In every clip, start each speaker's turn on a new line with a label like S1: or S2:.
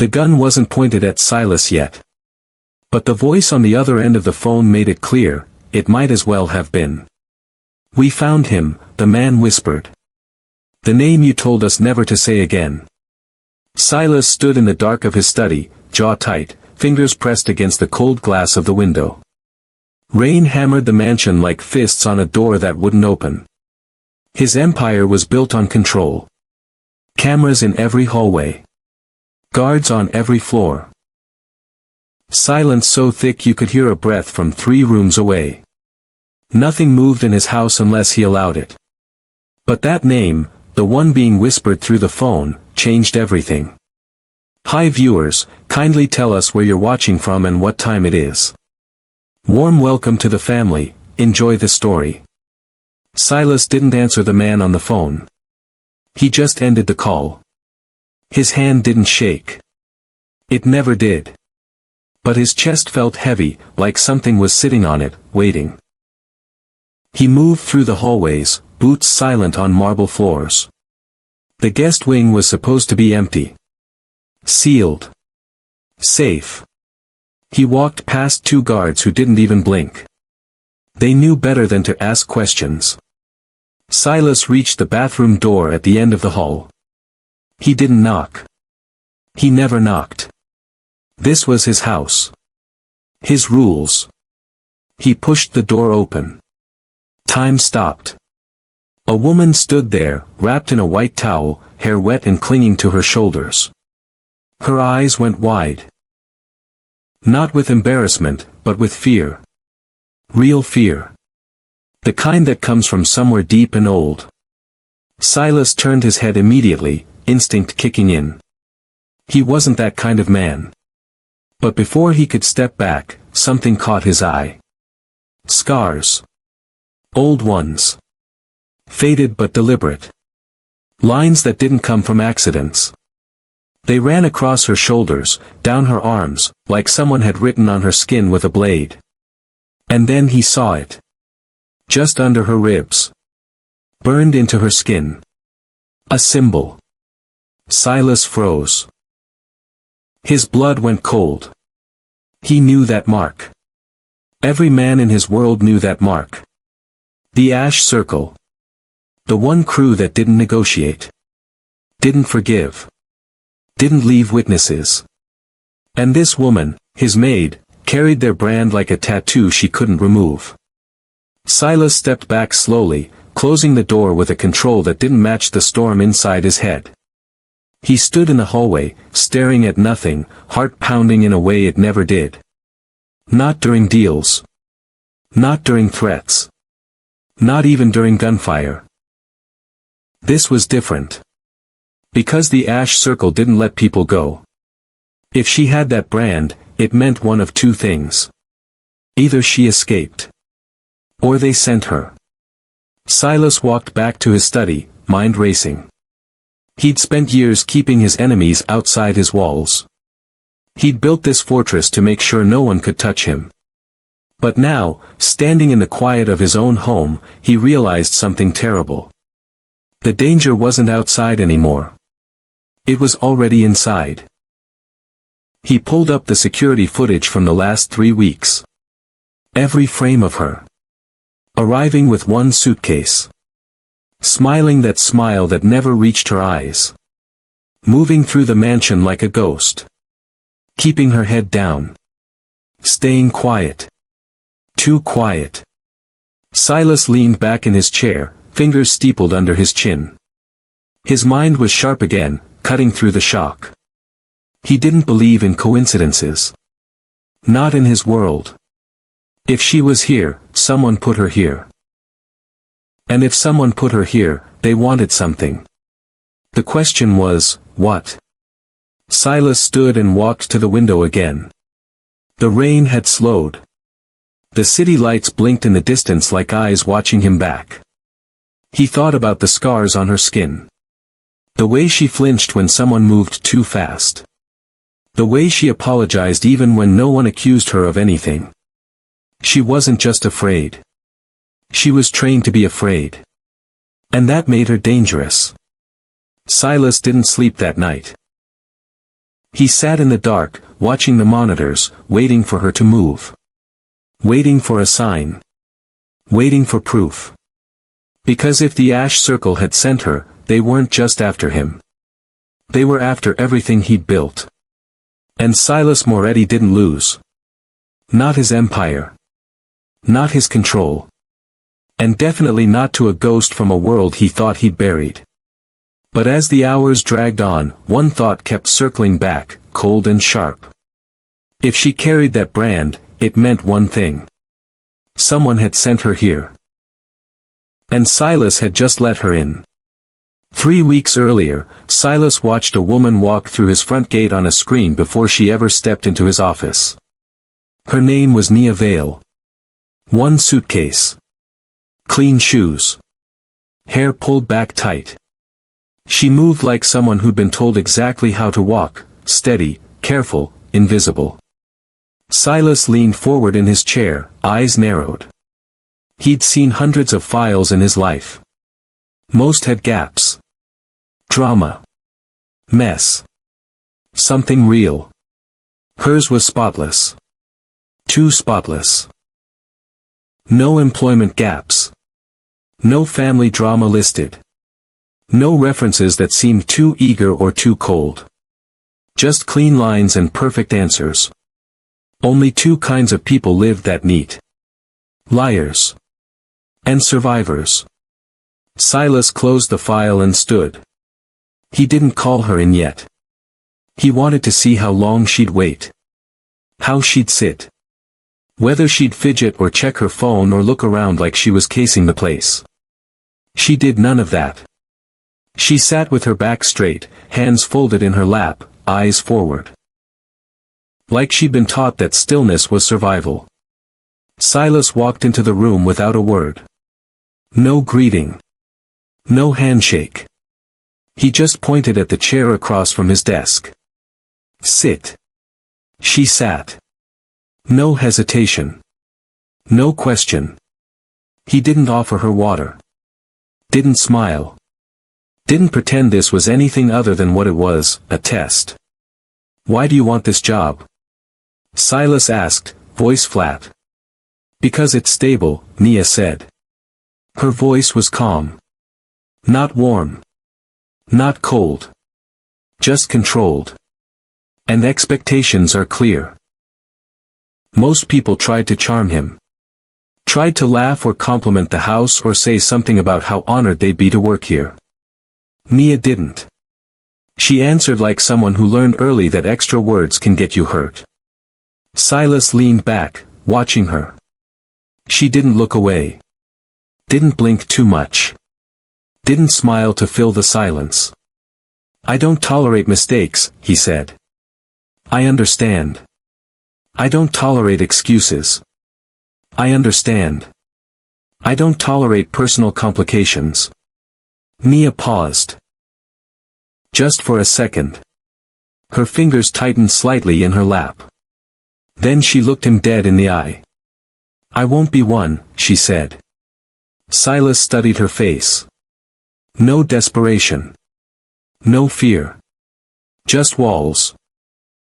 S1: The gun wasn't pointed at Silas yet. But the voice on the other end of the phone made it clear, it might as well have been. "We found him," the man whispered. "The name you told us never to say again." Silas stood in the dark of his study, jaw tight, fingers pressed against the cold glass of the window. Rain hammered the mansion like fists on a door that wouldn't open. His empire was built on control. Cameras in every hallway. Guards on every floor. Silence so thick you could hear a breath from 3 rooms away. Nothing moved in his house unless he allowed it. But that name, the one being whispered through the phone, changed everything. Hi viewers, kindly tell us where you're watching from and what time it is. Warm welcome to the family, enjoy the story. Silas didn't answer the man on the phone. He just ended the call. His hand didn't shake. It never did. But his chest felt heavy, like something was sitting on it, waiting. He moved through the hallways, boots silent on marble floors. The guest wing was supposed to be empty. Sealed. Safe. He walked past 2 guards who didn't even blink. They knew better than to ask questions. Silas reached the bathroom door at the end of the hall. He didn't knock. He never knocked. This was his house. His rules. He pushed the door open. Time stopped. A woman stood there, wrapped in a white towel, hair wet and clinging to her shoulders. Her eyes went wide. Not with embarrassment, but with fear. Real fear. The kind that comes from somewhere deep and old. Silas turned his head immediately, instinct kicking in. He wasn't that kind of man. But before he could step back, something caught his eye. Scars. Old ones. Faded but deliberate. Lines that didn't come from accidents. They ran across her shoulders, down her arms, like someone had written on her skin with a blade. And then he saw it. Just under her ribs. Burned into her skin. A symbol. Silas froze. His blood went cold. He knew that mark. Every man in his world knew that mark. The ash circle. The one crew that didn't negotiate. Didn't forgive. Didn't leave witnesses. And this woman, his maid, carried their brand like a tattoo she couldn't remove. Silas stepped back slowly, closing the door with a control that didn't match the storm inside his head. He stood in the hallway, staring at nothing, heart pounding in a way it never did. Not during deals. Not during threats. Not even during gunfire. This was different. Because the ash circle didn't let people go. If she had that brand, it meant one of 2 things. Either she escaped. Or they sent her. Silas walked back to his study, mind racing. He'd spent years keeping his enemies outside his walls. He'd built this fortress to make sure no one could touch him. But now, standing in the quiet of his own home, he realized something terrible. The danger wasn't outside anymore. It was already inside. He pulled up the security footage from the last 3 weeks. Every frame of her. Arriving with one suitcase. Smiling that smile that never reached her eyes. Moving through the mansion like a ghost. Keeping her head down. Staying quiet. Too quiet. Silas leaned back in his chair, fingers steepled under his chin. His mind was sharp again, cutting through the shock. He didn't believe in coincidences. Not in his world. If she was here, someone put her here. And if someone put her here, they wanted something. The question was, what? Silas stood and walked to the window again. The rain had slowed. The city lights blinked in the distance like eyes watching him back. He thought about the scars on her skin. The way she flinched when someone moved too fast. The way she apologized even when no one accused her of anything. She wasn't just afraid. She was trained to be afraid. And that made her dangerous. Silas didn't sleep that night. He sat in the dark, watching the monitors, waiting for her to move. Waiting for a sign. Waiting for proof. Because if the ash circle had sent her, they weren't just after him. They were after everything he'd built. And Silas Moretti didn't lose. Not his empire. Not his control. And definitely not to a ghost from a world he thought he'd buried. But as the hours dragged on, one thought kept circling back, cold and sharp. If she carried that brand, it meant one thing. Someone had sent her here. And Silas had just let her in. 3 weeks earlier, Silas watched a woman walk through his front gate on a screen before she ever stepped into his office. Her name was Nia Vale. One suitcase. Clean shoes. Hair pulled back tight. She moved like someone who'd been told exactly how to walk, steady, careful, invisible. Silas leaned forward in his chair, eyes narrowed. He'd seen hundreds of files in his life. Most had gaps. Drama. Mess. Something real. Hers was spotless. Too spotless. No employment gaps. No family drama listed. No references that seemed too eager or too cold. Just clean lines and perfect answers. Only two kinds of people lived that neat. Liars. And survivors. Silas closed the file and stood. He didn't call her in yet. He wanted to see how long she'd wait. How she'd sit. Whether she'd fidget or check her phone or look around like she was casing the place. She did none of that. She sat with her back straight, hands folded in her lap, eyes forward. Like she'd been taught that stillness was survival. Silas walked into the room without a word. No greeting. No handshake. He just pointed at the chair across from his desk. Sit. She sat. No hesitation. No question. He didn't offer her water. Didn't smile. Didn't pretend this was anything other than what it was, a test. Why do you want this job? Silas asked, voice flat. Because it's stable, Nia said. Her voice was calm. Not warm. Not cold. Just controlled. And expectations are clear. Most people tried to charm him. Tried to laugh or compliment the house or say something about how honored they'd be to work here. Nia didn't. She answered like someone who learned early that extra words can get you hurt. Silas leaned back, watching her. She didn't look away. Didn't blink too much. Didn't smile to fill the silence. I don't tolerate mistakes, he said. I understand. I don't tolerate excuses. I understand. I don't tolerate personal complications. Nia paused. Just for a second. Her fingers tightened slightly in her lap. Then she looked him dead in the eye. I won't be one, she said. Silas studied her face. No desperation. No fear. Just walls.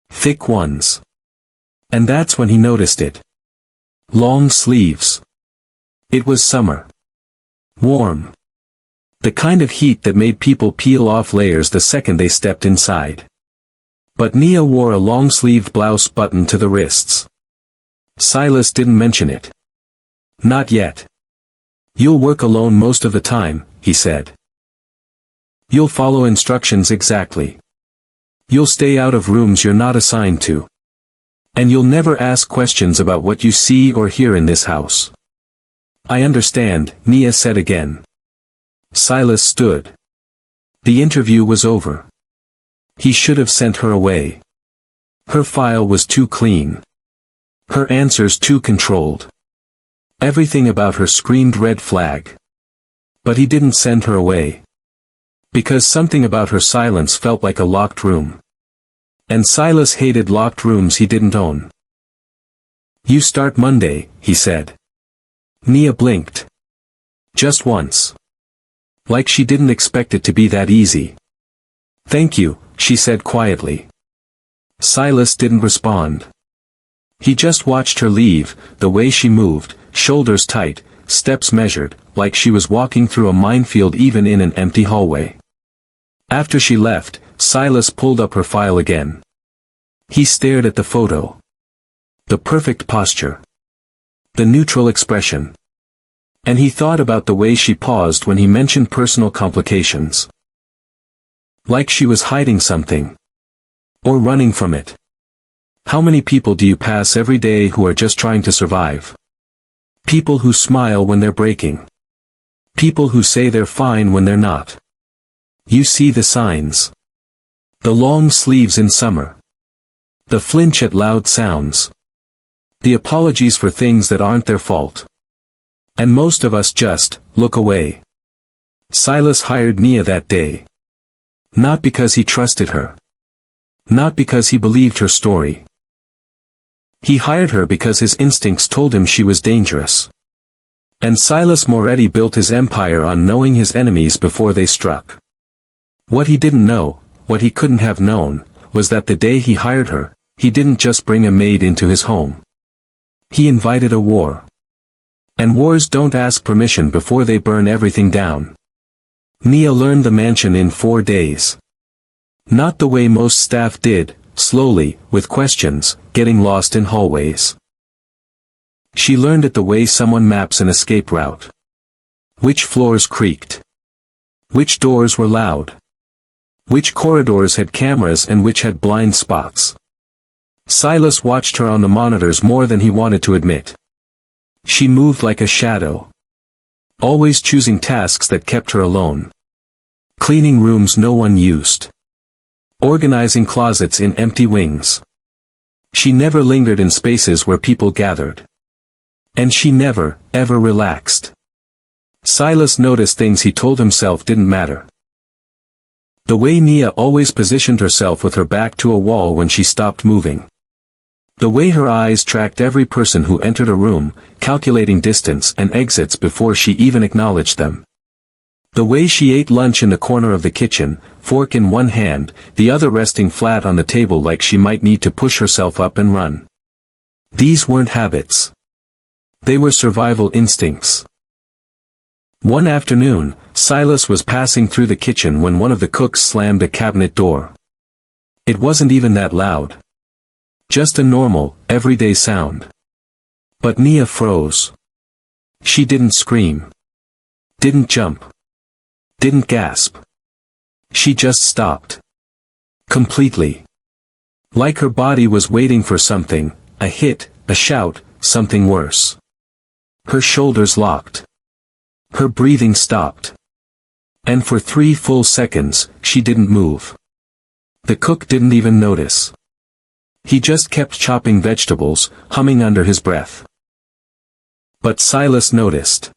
S1: Thick ones. And that's when he noticed it. Long sleeves. It was summer. Warm. The kind of heat that made people peel off layers the second they stepped inside. But Nia wore a long-sleeved blouse buttoned to the wrists. Silas didn't mention it. Not yet. You'll work alone most of the time, he said. You'll follow instructions exactly. You'll stay out of rooms you're not assigned to. And you'll never ask questions about what you see or hear in this house. I understand, Nia said again. Silas stood. The interview was over. He should have sent her away. Her file was too clean. Her answers too controlled. Everything about her screamed red flag. But he didn't send her away. Because something about her silence felt like a locked room. And Silas hated locked rooms he didn't own. You start Monday, he said. Nia blinked. Just once. Like she didn't expect it to be that easy. Thank you, she said quietly. Silas didn't respond. He just watched her leave, the way she moved, shoulders tight, steps measured, like she was walking through a minefield even in an empty hallway. After she left, Silas pulled up her file again. He stared at the photo. The perfect posture. The neutral expression. And he thought about the way she paused when he mentioned personal complications. Like she was hiding something. Or running from it. How many people do you pass every day who are just trying to survive? People who smile when they're breaking. People who say they're fine when they're not. You see the signs. The long sleeves in summer. The flinch at loud sounds. The apologies for things that aren't their fault. And most of us just look away. Silas hired Nia that day. Not because he trusted her. Not because he believed her story. He hired her because his instincts told him she was dangerous. And Silas Moretti built his empire on knowing his enemies before they struck. What he didn't know, what he couldn't have known, was that the day he hired her, he didn't just bring a maid into his home. He invited a war. And wars don't ask permission before they burn everything down. Nia learned the mansion in 4 days. Not the way most staff did, slowly, with questions, getting lost in hallways. She learned it the way someone maps an escape route. Which floors creaked. Which doors were loud. Which corridors had cameras and which had blind spots. Silas watched her on the monitors more than he wanted to admit. She moved like a shadow. Always choosing tasks that kept her alone. Cleaning rooms no one used. Organizing closets in empty wings. She never lingered in spaces where people gathered. And she never, ever relaxed. Silas noticed things he told himself didn't matter. The way Nia always positioned herself with her back to a wall when she stopped moving. The way her eyes tracked every person who entered a room, calculating distance and exits before she even acknowledged them. The way she ate lunch in the corner of the kitchen, fork in one hand, the other resting flat on the table like she might need to push herself up and run. These weren't habits. They were survival instincts. One afternoon, Silas was passing through the kitchen when one of the cooks slammed a cabinet door. It wasn't even that loud. Just a normal, everyday sound. But Nia froze. She didn't scream. Didn't jump. Didn't gasp. She just stopped. Completely. Like her body was waiting for something, a hit, a shout, something worse. Her shoulders locked. Her breathing stopped. And for 3 full seconds, she didn't move. The cook didn't even notice. He just kept chopping vegetables, humming under his breath. But Silas noticed.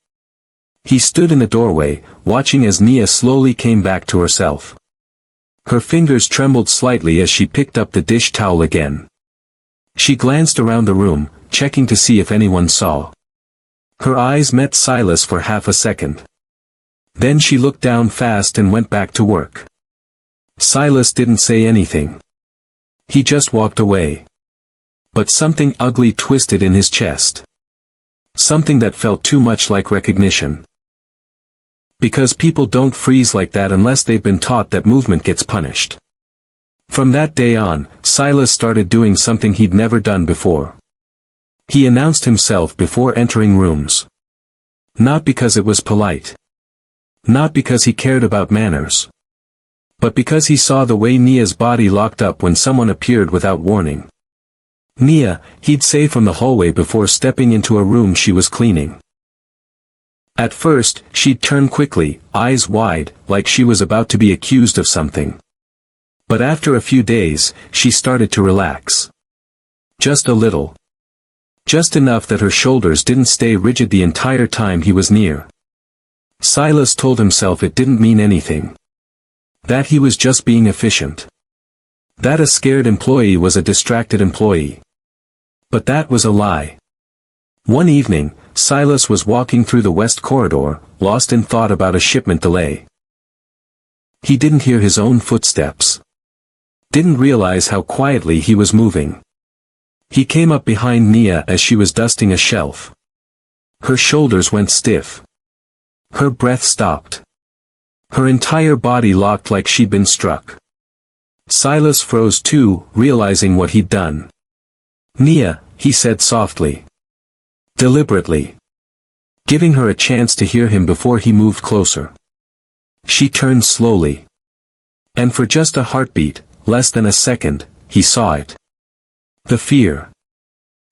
S1: He stood in the doorway, watching as Nia slowly came back to herself. Her fingers trembled slightly as she picked up the dish towel again. She glanced around the room, checking to see if anyone saw. Her eyes met Silas for half a second. Then she looked down fast and went back to work. Silas didn't say anything. He just walked away. But something ugly twisted in his chest. Something that felt too much like recognition. Because people don't freeze like that unless they've been taught that movement gets punished. From that day on, Silas started doing something he'd never done before. He announced himself before entering rooms. Not because it was polite. Not because he cared about manners. But because he saw the way Nia's body locked up when someone appeared without warning. Nia, he'd say from the hallway before stepping into a room she was cleaning. At first, she'd turn quickly, eyes wide, like she was about to be accused of something. But after a few days, she started to relax. Just a little. Just enough that her shoulders didn't stay rigid the entire time he was near. Silas told himself it didn't mean anything. That he was just being efficient. That a scared employee was a distracted employee. But that was a lie. One evening, Silas was walking through the west corridor, lost in thought about a shipment delay. He didn't hear his own footsteps. didn't realize how quietly he was moving. He came up behind Nia as she was dusting a shelf. Her shoulders went stiff. Her breath stopped. Her entire body locked like she'd been struck. Silas froze too, realizing what he'd done. "Nia," he said softly. Deliberately. Giving her a chance to hear him before he moved closer. She turned slowly. And for just a heartbeat, less than a second, he saw it. The fear.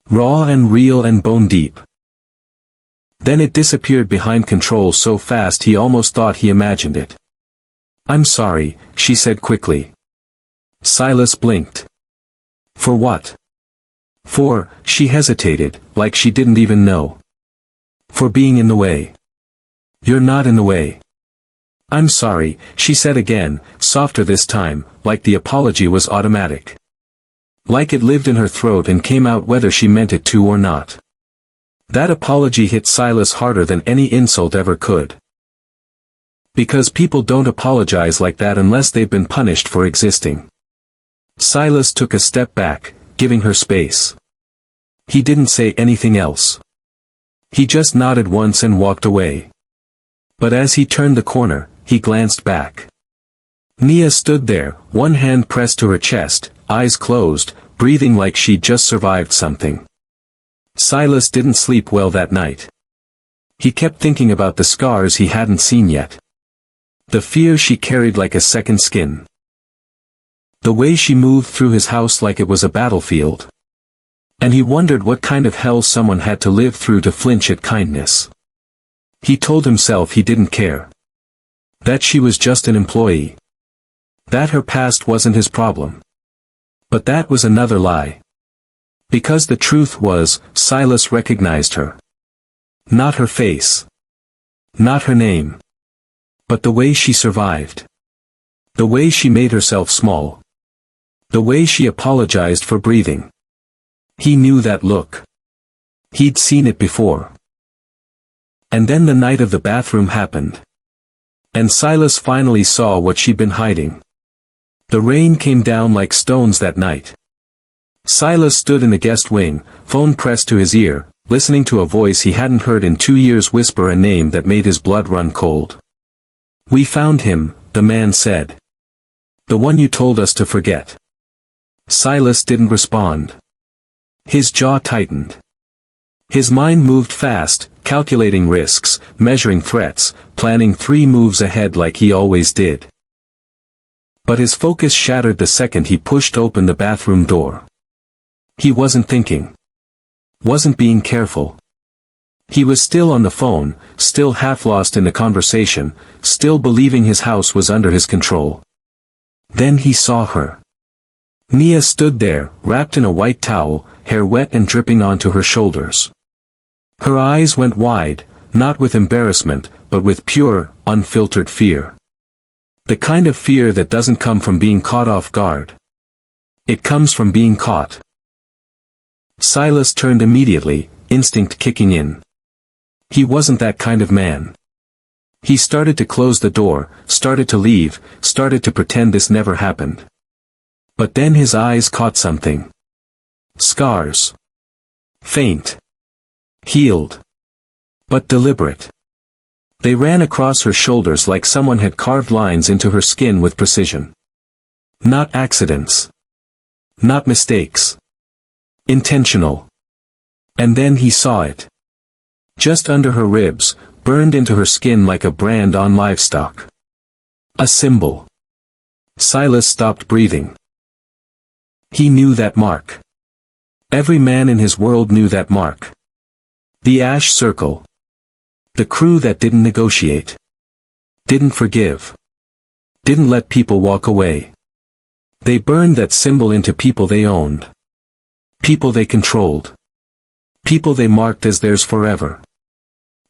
S1: Raw and real and bone deep. Then it disappeared behind control so fast he almost thought he imagined it. "I'm sorry," she said quickly. Silas blinked. "For what?" "For," she hesitated, like she didn't even know. "For being in the way." "You're not in the way." "I'm sorry," she said again, softer this time, like the apology was automatic. Like it lived in her throat and came out whether she meant it to or not. That apology hit Silas harder than any insult ever could. Because people don't apologize like that unless they've been punished for existing. Silas took a step back, giving her space. He didn't say anything else. He just nodded once and walked away. But as he turned the corner, he glanced back. Nia stood there, one hand pressed to her chest, eyes closed, breathing like she'd just survived something. Silas didn't sleep well that night. He kept thinking about the scars he hadn't seen yet. The fear she carried like a second skin. The way she moved through his house like it was a battlefield. And he wondered what kind of hell someone had to live through to flinch at kindness. He told himself he didn't care. That she was just an employee. That her past wasn't his problem. But that was another lie. Because the truth was, Silas recognized her. Not her face. Not her name. But the way she survived. The way she made herself small. The way she apologized for breathing. He knew that look. He'd seen it before. And then the night of the bathroom happened. And Silas finally saw what she'd been hiding. The rain came down like stones that night. Silas stood in the guest wing, phone pressed to his ear, listening to a voice he hadn't heard in 2 years whisper a name that made his blood run cold. "We found him," the man said. "The one you told us to forget." Silas didn't respond. His jaw tightened. His mind moved fast, calculating risks, measuring threats, planning 3 moves ahead like he always did. But his focus shattered the second he pushed open the bathroom door. He wasn't thinking. Wasn't being careful. He was still on the phone, still half lost in the conversation, still believing his house was under his control. Then he saw her. Nia stood there, wrapped in a white towel, hair wet and dripping onto her shoulders. Her eyes went wide, not with embarrassment, but with pure, unfiltered fear. The kind of fear that doesn't come from being caught off guard. It comes from being caught. Silas turned immediately, instinct kicking in. He wasn't that kind of man. He started to close the door, started to leave, started to pretend this never happened. But then his eyes caught something. Scars. Faint. Healed. But deliberate. They ran across her shoulders like someone had carved lines into her skin with precision. Not accidents. Not mistakes. Intentional. And then he saw it. Just under her ribs, burned into her skin like a brand on livestock. A symbol. Silas stopped breathing. He knew that mark. Every man in his world knew that mark. The ash circle. The crew that didn't negotiate. Didn't forgive. Didn't let people walk away. They burned that symbol into people they owned. People they controlled. People they marked as theirs forever.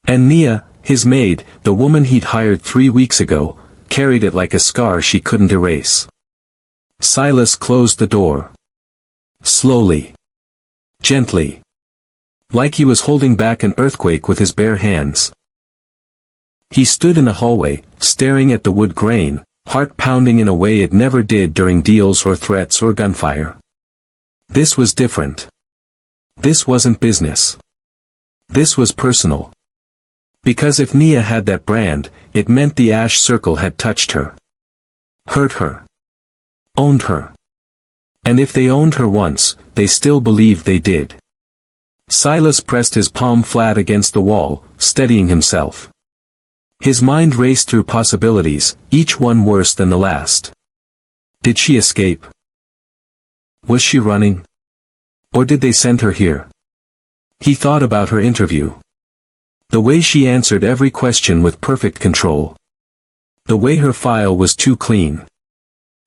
S1: And Nia, his maid, the woman he'd hired 3 weeks ago, carried it like a scar she couldn't erase. Silas closed the door. Slowly. Gently. Like he was holding back an earthquake with his bare hands. He stood in the hallway, staring at the wood grain, Heart pounding in a way it never did during deals or threats or gunfire. This was different. This wasn't business. This was personal. Because if Nia had that brand, it meant the Ash Circle had touched her. Hurt her. Owned her. And if they owned her once, they still believed they did. Silas pressed his palm flat against the wall, steadying himself. His mind raced through possibilities, each one worse than the last. Did she escape? Was she running? Or did they send her here? He thought about her interview. The way she answered every question with perfect control. The way her file was too clean.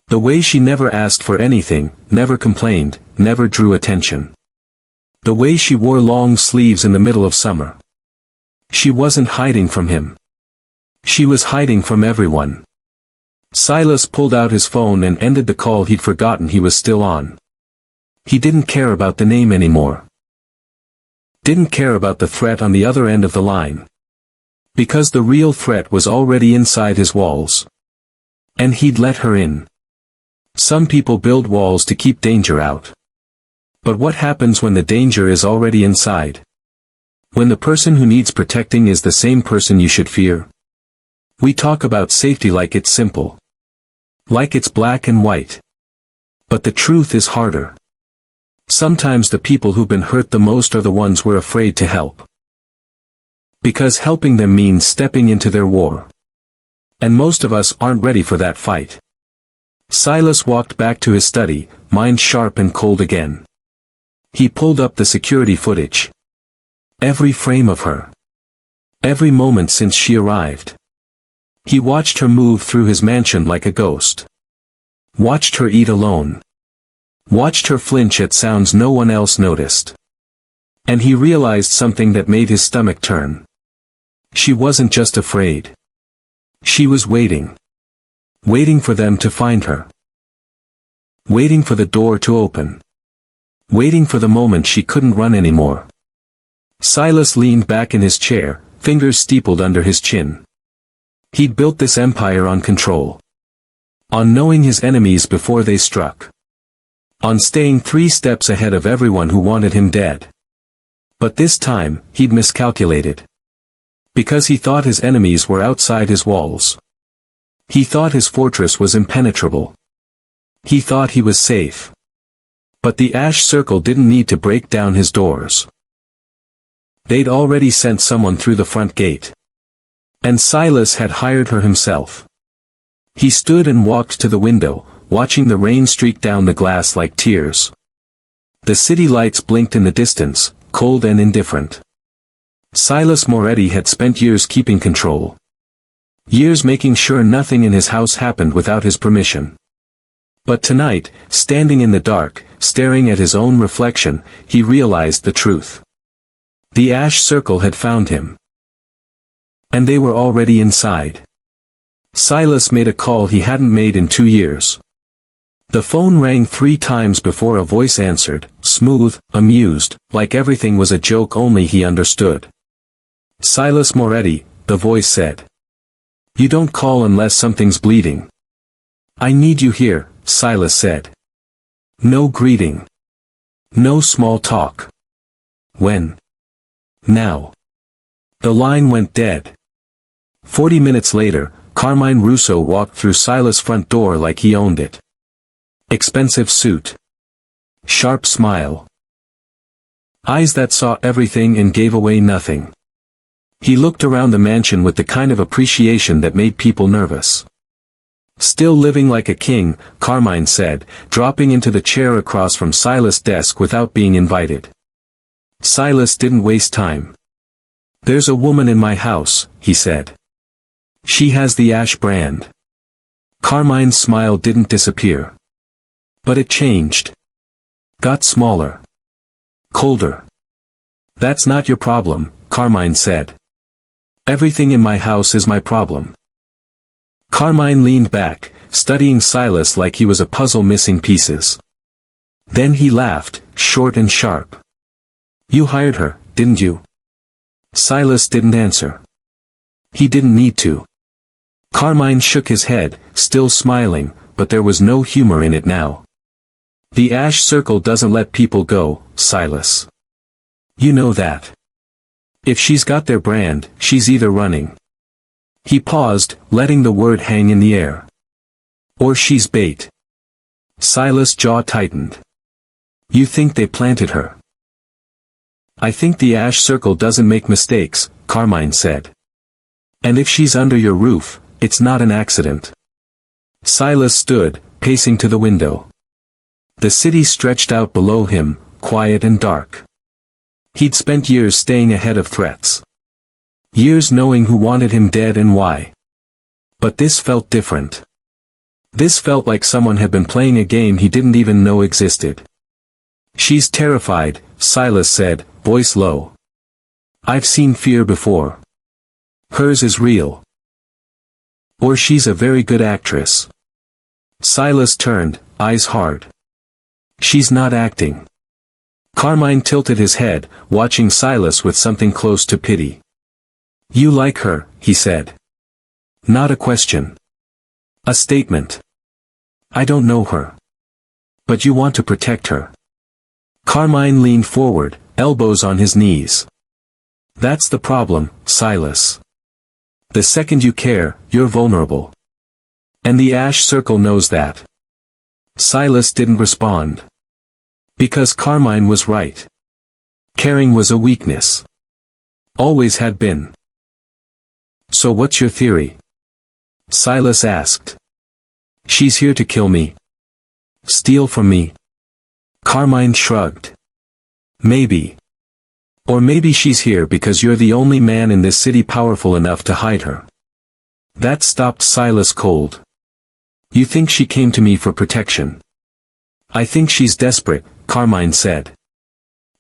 S1: The way she never asked for anything, never complained, never drew attention. The way she wore long sleeves in the middle of summer. She wasn't hiding from him. She was hiding from everyone. Silas pulled out his phone and ended the call he'd forgotten he was still on. He didn't care about the name anymore. Didn't care about the threat on the other end of the line. Because the real threat was already inside his walls. And he'd let her in. Some people build walls to keep danger out. But what happens when the danger is already inside? When the person who needs protecting is the same person you should fear? We talk about safety like it's simple. Like it's black and white. But the truth is harder. Sometimes the people who've been hurt the most are the ones we're afraid to help. Because helping them means stepping into their war. And most of us aren't ready for that fight. Silas walked back to his study, mind sharp and cold again. He pulled up the security footage. Every frame of her. Every moment since she arrived. He watched her move through his mansion like a ghost. Watched her eat alone. Watched her flinch at sounds no one else noticed. And he realized something that made his stomach turn. She wasn't just afraid. She was waiting. Waiting for them to find her. Waiting for the door to open. Waiting for the moment she couldn't run anymore. Silas leaned back in his chair, fingers steepled under his chin. He'd built this empire on control. On knowing his enemies before they struck. On staying 3 steps ahead of everyone who wanted him dead. But this time, he'd miscalculated. Because he thought his enemies were outside his walls. He thought his fortress was impenetrable. He thought he was safe. But the Ash Circle didn't need to break down his doors. They'd already sent someone through the front gate. And Silas had hired her himself. He stood and walked to the window, watching the rain streak down the glass like tears. The city lights blinked in the distance, cold and indifferent. Silas Moretti had spent years keeping control. Years making sure nothing in his house happened without his permission. But tonight, standing in the dark, staring at his own reflection, he realized the truth. The Ash Circle had found him. And they were already inside. Silas made a call he hadn't made in 2 years. The phone rang 3 times before a voice answered, smooth, amused, like everything was a joke only he understood. Silas Moretti, the voice said. You don't call unless something's bleeding. I need you here, Silas said. No greeting. No small talk. When? Now. The line went dead. 40 minutes later, Carmine Russo walked through Silas' front door like he owned it. Expensive suit. Sharp smile. Eyes that saw everything and gave away nothing. He looked around the mansion with the kind of appreciation that made people nervous. Still living like a king, Carmine said, dropping into the chair across from Silas' desk without being invited. Silas didn't waste time. There's a woman in my house, he said. She has the Ash brand. Carmine's smile didn't disappear. But it changed. Got smaller. Colder. That's not your problem, Carmine said. Everything in my house is my problem. Carmine leaned back, studying Silas like he was a puzzle missing pieces. Then he laughed, short and sharp. You hired her, didn't you? Silas didn't answer. He didn't need to. Carmine shook his head, still smiling, but there was no humor in it now. The ash circle doesn't let people go, Silas. You know that. If she's got their brand, she's either running. He paused, letting the word hang in the air. Or she's bait. Silas' jaw tightened. You think they planted her? I think the ash circle doesn't make mistakes, Carmine said. And if she's under your roof, it's not an accident. Silas stood, pacing to the window. The city stretched out below him, quiet and dark. He'd spent years staying ahead of threats. Years knowing who wanted him dead and why. But this felt different. This felt like someone had been playing a game he didn't even know existed. She's terrified, Silas said, voice low. I've seen fear before. Hers is real. Or she's a very good actress. Silas turned, eyes hard. She's not acting. Carmine tilted his head, watching Silas with something close to pity. You like her, he said. Not a question. A statement. I don't know her. But you want to protect her. Carmine leaned forward, elbows on his knees. That's the problem, Silas. The second you care, you're vulnerable. And the ash circle knows that. Silas didn't respond. Because Carmine was right. Caring was a weakness. Always had been. So what's your theory? Silas asked. She's here to kill me. Steal from me. Carmine shrugged. Maybe. Or maybe she's here because you're the only man in this city powerful enough to hide her. That stopped Silas cold. You think she came to me for protection? I think she's desperate, Carmine said.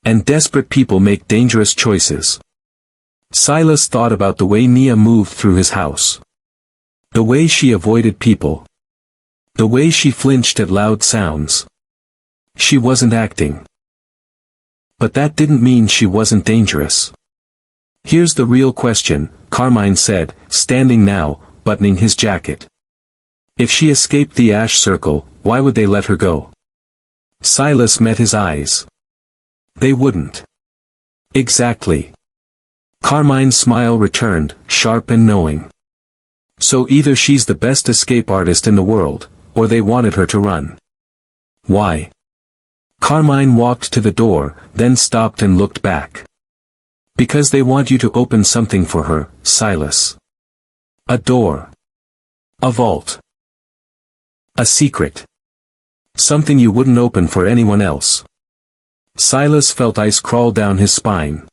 S1: And desperate people make dangerous choices. Silas thought about the way Nia moved through his house. The way she avoided people. The way she flinched at loud sounds. She wasn't acting. But that didn't mean she wasn't dangerous. Here's the real question, Carmine said, standing now, buttoning his jacket. If she escaped the ash circle, why would they let her go? Silas met his eyes. They wouldn't. Exactly. Carmine's smile returned, sharp and knowing. So either she's the best escape artist in the world, or they wanted her to run. Why? Carmine walked to the door, then stopped and looked back. Because they want you to open something for her, Silas. A door. A vault. A secret. Something you wouldn't open for anyone else. Silas felt ice crawl down his spine.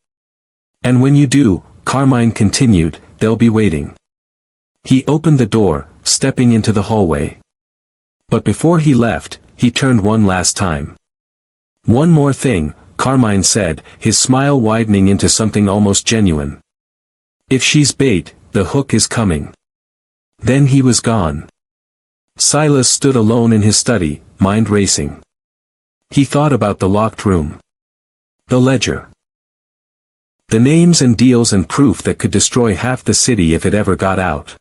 S1: And when you do, Carmine continued, they'll be waiting. He opened the door, stepping into the hallway. But before he left, he turned one last time. One more thing, Carmine said, his smile widening into something almost genuine. If she's bait, the hook is coming. Then he was gone. Silas stood alone in his study, mind racing. He thought about the locked room. The ledger. The names and deals and proof that could destroy half the city if it ever got out.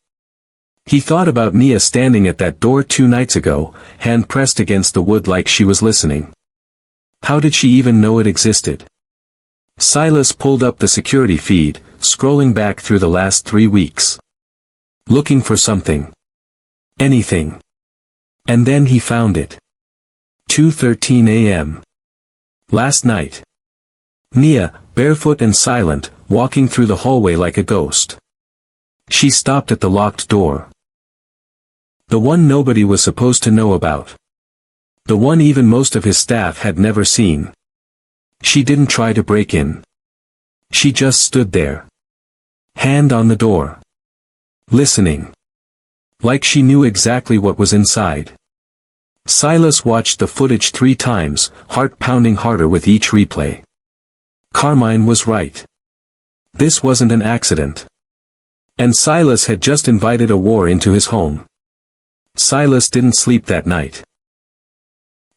S1: He thought about Nia standing at that door 2 nights ago, hand pressed against the wood like she was listening. How did she even know it existed? Silas pulled up the security feed, scrolling back through the last 3 weeks. Looking for something. Anything. And then he found it. 2:13 a.m. Last night. Nia, barefoot and silent, walking through the hallway like a ghost. She stopped at the locked door. The one nobody was supposed to know about. The one even most of his staff had never seen. She didn't try to break in. She just stood there. Hand on the door. Listening. Like she knew exactly what was inside. Silas watched the footage 3 times, heart pounding harder with each replay. Carmine was right. This wasn't an accident. And Silas had just invited a war into his home. Silas didn't sleep that night.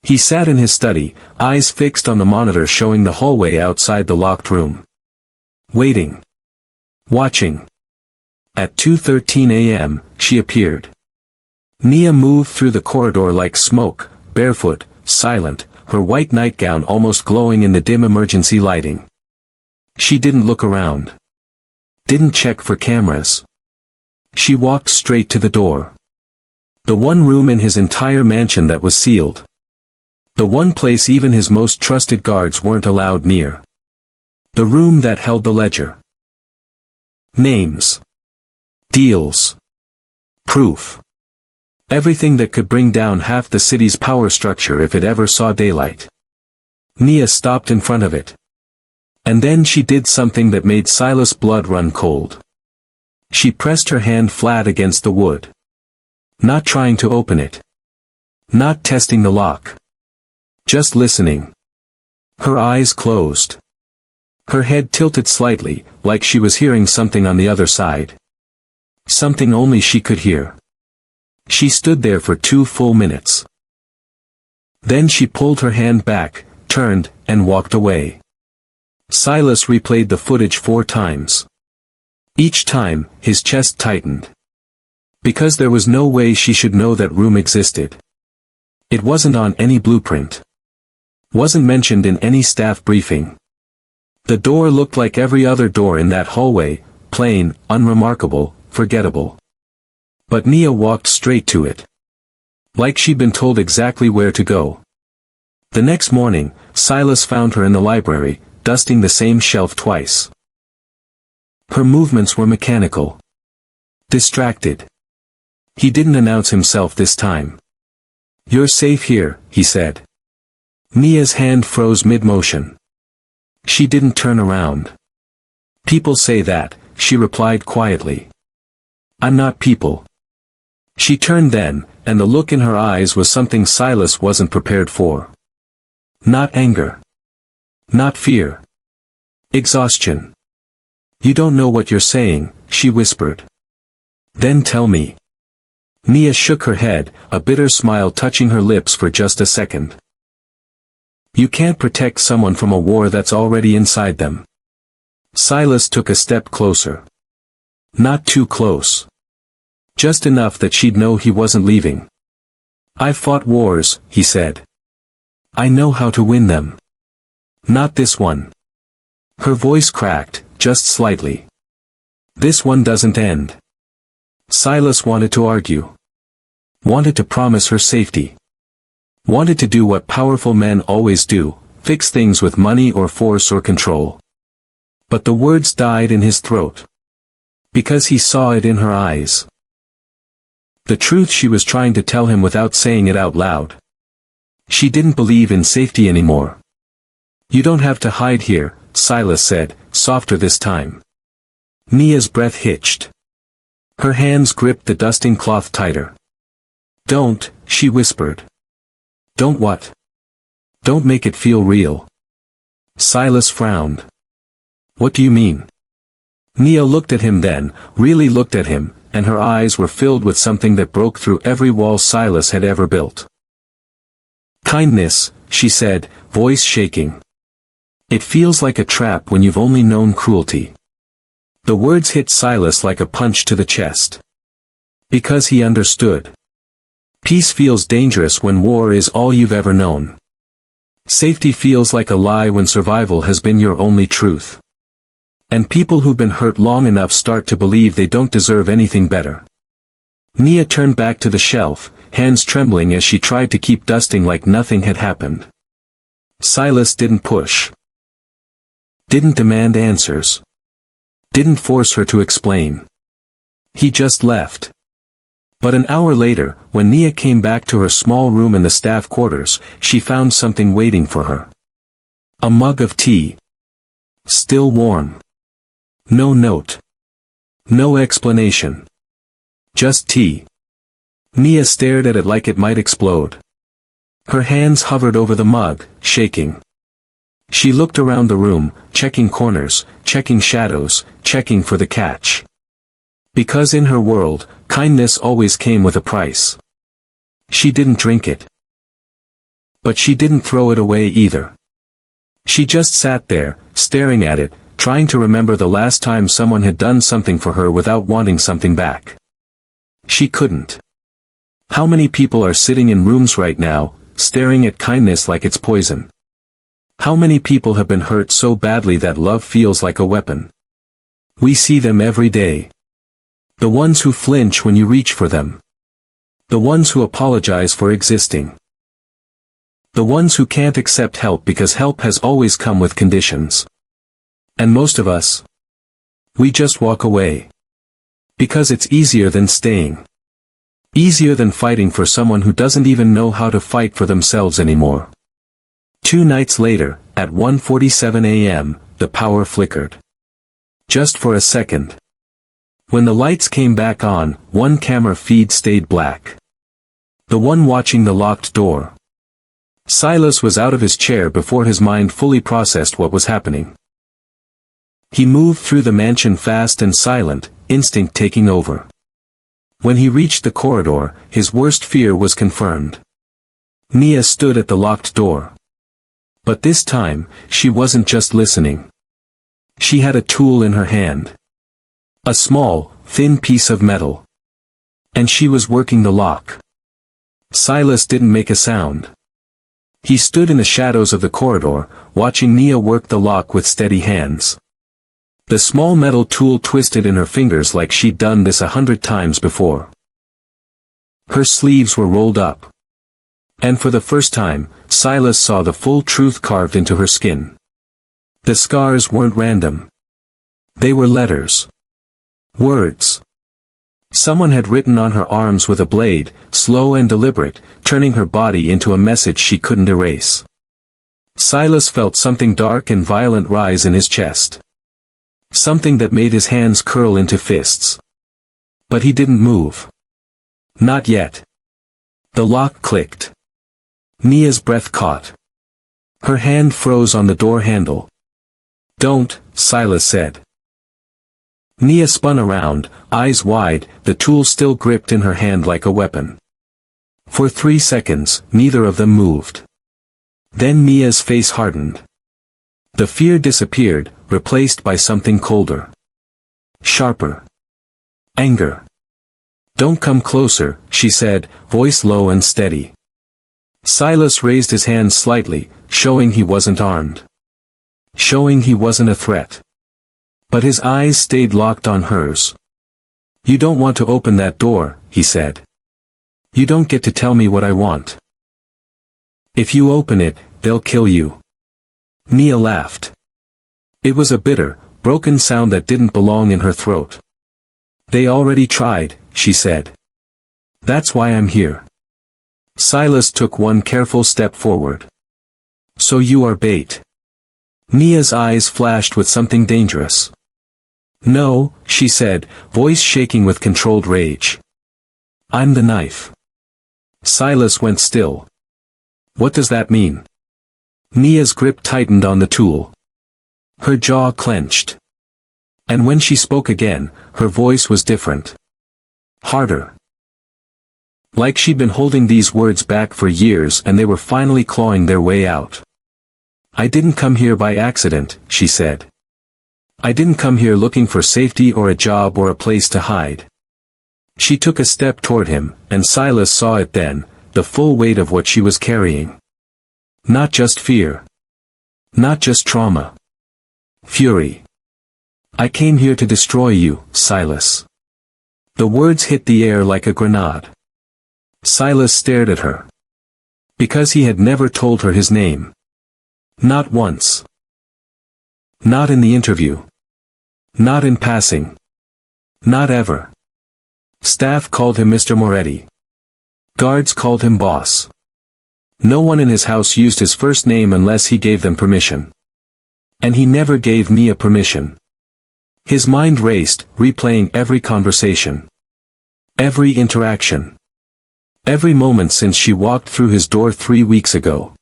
S1: He sat in his study, eyes fixed on the monitor showing the hallway outside the locked room. Waiting. Watching. At 2:13 a.m., she appeared. Nia moved through the corridor like smoke, barefoot, silent, her white nightgown almost glowing in the dim emergency lighting. She didn't look around. Didn't check for cameras. She walked straight to the door. The one room in his entire mansion that was sealed. The one place even his most trusted guards weren't allowed near. The room that held the ledger. Names. Deals. Proof. Everything that could bring down half the city's power structure if it ever saw daylight. Nia stopped in front of it. And then she did something that made Silas' blood run cold. She pressed her hand flat against the wood. Not trying to open it. Not testing the lock. Just listening. Her eyes closed. Her head tilted slightly, like she was hearing something on the other side. Something only she could hear. She stood there for 2 full minutes. Then she pulled her hand back, turned, and walked away. Silas replayed the footage 4 times. Each time, his chest tightened. Because there was no way she should know that room existed. It wasn't on any blueprint. Wasn't mentioned in any staff briefing. The door looked like every other door in that hallway, plain, unremarkable, forgettable. But Nia walked straight to it. Like she'd been told exactly where to go. The next morning, Silas found her in the library, dusting the same shelf twice. Her movements were mechanical. Distracted. He didn't announce himself this time. "You're safe here," he said. Nia's hand froze mid-motion. She didn't turn around. "People say that," she replied quietly. "I'm not people." She turned then, and the look in her eyes was something Silas wasn't prepared for. Not anger. Not fear. Exhaustion. "You don't know what you're saying," she whispered. "Then tell me." Nia shook her head, a bitter smile touching her lips for just a second. "You can't protect someone from a war that's already inside them." Silas took a step closer. Not too close. Just enough that she'd know he wasn't leaving. "I've fought wars," he said. "I know how to win them. Not this one." Her voice cracked, just slightly. "This one doesn't end." Silas wanted to argue. Wanted to promise her safety. Wanted to do what powerful men always do, fix things with money or force or control. But the words died in his throat. Because he saw it in her eyes. The truth she was trying to tell him without saying it out loud. She didn't believe in safety anymore. "You don't have to hide here," Silas said, softer this time. Nia's breath hitched. Her hands gripped the dusting cloth tighter. "Don't," she whispered. "Don't what?" "Don't make it feel real." Silas frowned. "What do you mean?" Nia looked at him then, really looked at him, and her eyes were filled with something that broke through every wall Silas had ever built. "Kindness," she said, voice shaking. "It feels like a trap when you've only known cruelty." The words hit Silas like a punch to the chest. Because he understood. Peace feels dangerous when war is all you've ever known. Safety feels like a lie when survival has been your only truth. And people who've been hurt long enough start to believe they don't deserve anything better. Nia turned back to the shelf, hands trembling as she tried to keep dusting like nothing had happened. Silas didn't push. Didn't demand answers. Didn't force her to explain. He just left. But an hour later, when Nia came back to her small room in the staff quarters, she found something waiting for her. A mug of tea. Still warm. No note. No explanation. Just tea. Nia stared at it like it might explode. Her hands hovered over the mug, shaking. She looked around the room, checking corners, checking shadows, checking for the catch. Because in her world, kindness always came with a price. She didn't drink it. But she didn't throw it away either. She just sat there, staring at it, trying to remember the last time someone had done something for her without wanting something back. She couldn't. How many people are sitting in rooms right now, staring at kindness like it's poison? How many people have been hurt so badly that love feels like a weapon? We see them every day. The ones who flinch when you reach for them. The ones who apologize for existing. The ones who can't accept help because help has always come with conditions. And most of us, we just walk away. Because it's easier than staying. Easier than fighting for someone who doesn't even know how to fight for themselves anymore. 2 nights later, at 1:47 a.m., the power flickered. Just for a second. When the lights came back on, one camera feed stayed black. The one watching the locked door. Silas was out of his chair before his mind fully processed what was happening. He moved through the mansion fast and silent, instinct taking over. When he reached the corridor, his worst fear was confirmed. Nia stood at the locked door. But this time, she wasn't just listening. She had a tool in her hand. A small, thin piece of metal. And she was working the lock. Silas didn't make a sound. He stood in the shadows of the corridor, watching Nia work the lock with steady hands. The small metal tool twisted in her fingers like she'd done this 100 times before. Her sleeves were rolled up. And for the first time, Silas saw the full truth carved into her skin. The scars weren't random. They were letters. Words. Someone had written on her arms with a blade, slow and deliberate, turning her body into a message she couldn't erase. Silas felt something dark and violent rise in his chest. Something that made his hands curl into fists. But he didn't move. Not yet. The lock clicked. Nia's breath caught. Her hand froze on the door handle. "Don't," Silas said. Nia spun around, eyes wide, the tool still gripped in her hand like a weapon. For 3 seconds, neither of them moved. Then Nia's face hardened. The fear disappeared, replaced by something colder. Sharper. Anger. "Don't come closer," she said, voice low and steady. Silas raised his hand slightly, showing he wasn't armed. Showing he wasn't a threat. But his eyes stayed locked on hers. "You don't want to open that door," he said. "You don't get to tell me what I want. If you open it, they'll kill you." Nia laughed. It was a bitter, broken sound that didn't belong in her throat. "They already tried," she said. "That's why I'm here." Silas took one careful step forward. "So you are bait." Nia's eyes flashed with something dangerous. "No," she said, voice shaking with controlled rage. "I'm the knife." Silas went still. "What does that mean?" Nia's grip tightened on the tool. Her jaw clenched. And when she spoke again, her voice was different. Harder. Like she'd been holding these words back for years and they were finally clawing their way out. "I didn't come here by accident," she said. "I didn't come here looking for safety or a job or a place to hide." She took a step toward him, and Silas saw it then, the full weight of what she was carrying. Not just fear. Not just trauma. Fury. "I came here to destroy you, Silas." The words hit the air like a grenade. Silas stared at her. Because he had never told her his name. Not once. Not in the interview. Not in passing. Not ever. Staff called him Mr. Moretti. Guards called him boss. No one in his house used his first name unless he gave them permission. And he never gave Nia permission. His mind raced, replaying every conversation. Every interaction. Every moment since she walked through his door 3 weeks ago.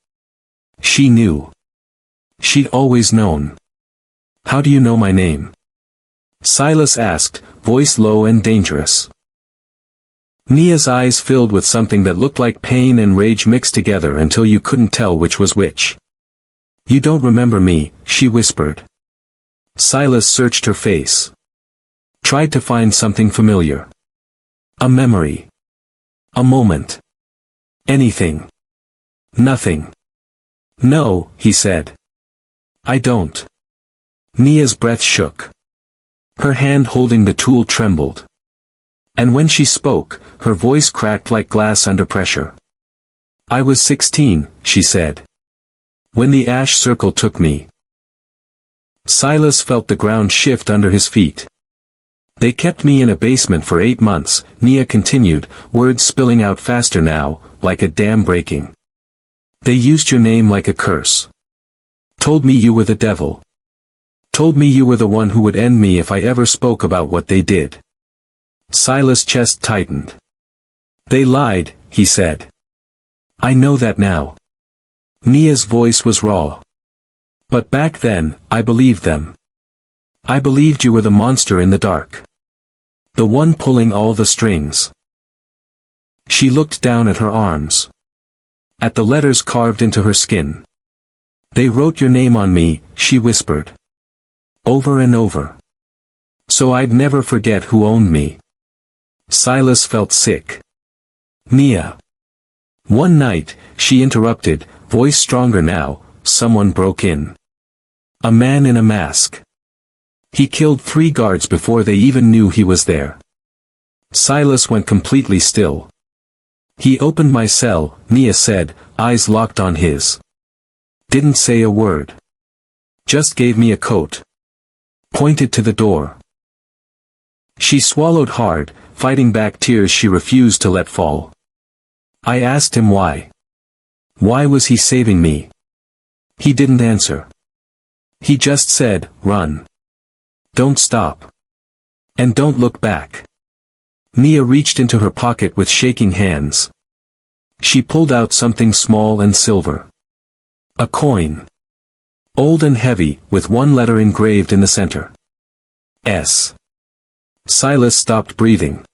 S1: She knew. She'd always known. "How do you know my name?" Silas asked, voice low and dangerous. Nia's eyes filled with something that looked like pain and rage mixed together until you couldn't tell which was which. "You don't remember me," she whispered. Silas searched her face. Tried to find something familiar. A memory. A moment. Anything. Nothing. No, he said. I don't. Nia's breath shook. Her hand holding the tool trembled. And when she spoke, her voice cracked like glass under pressure. I was 16, she said. When the ash circle took me. Silas felt the ground shift under his feet. They kept me in a basement for 8 months, Nia continued, words spilling out faster now, like a dam breaking. They used your name like a curse. Told me you were the devil. Told me you were the one who would end me if I ever spoke about what they did. Silas' chest tightened. They lied, he said. I know that now. Nia's voice was raw. But back then, I believed them. I believed you were the monster in the dark. The one pulling all the strings. She looked down at her arms. At the letters carved into her skin. They wrote your name on me, she whispered. Over and over. So I'd never forget who owned me. Silas felt sick. Nia. One night, she interrupted, voice stronger now, someone broke in. A man in a mask. He killed 3 guards before they even knew he was there. Silas went completely still. He opened my cell, Nia said, eyes locked on his. Didn't say a word. Just gave me a coat. Pointed to the door. She swallowed hard, fighting back tears she refused to let fall. I asked him why. Why was he saving me? He didn't answer. He just said, run. Don't stop. And don't look back. Nia reached into her pocket with shaking hands. She pulled out something small and silver. A coin. Old and heavy, with one letter engraved in the center. S. Silas stopped breathing.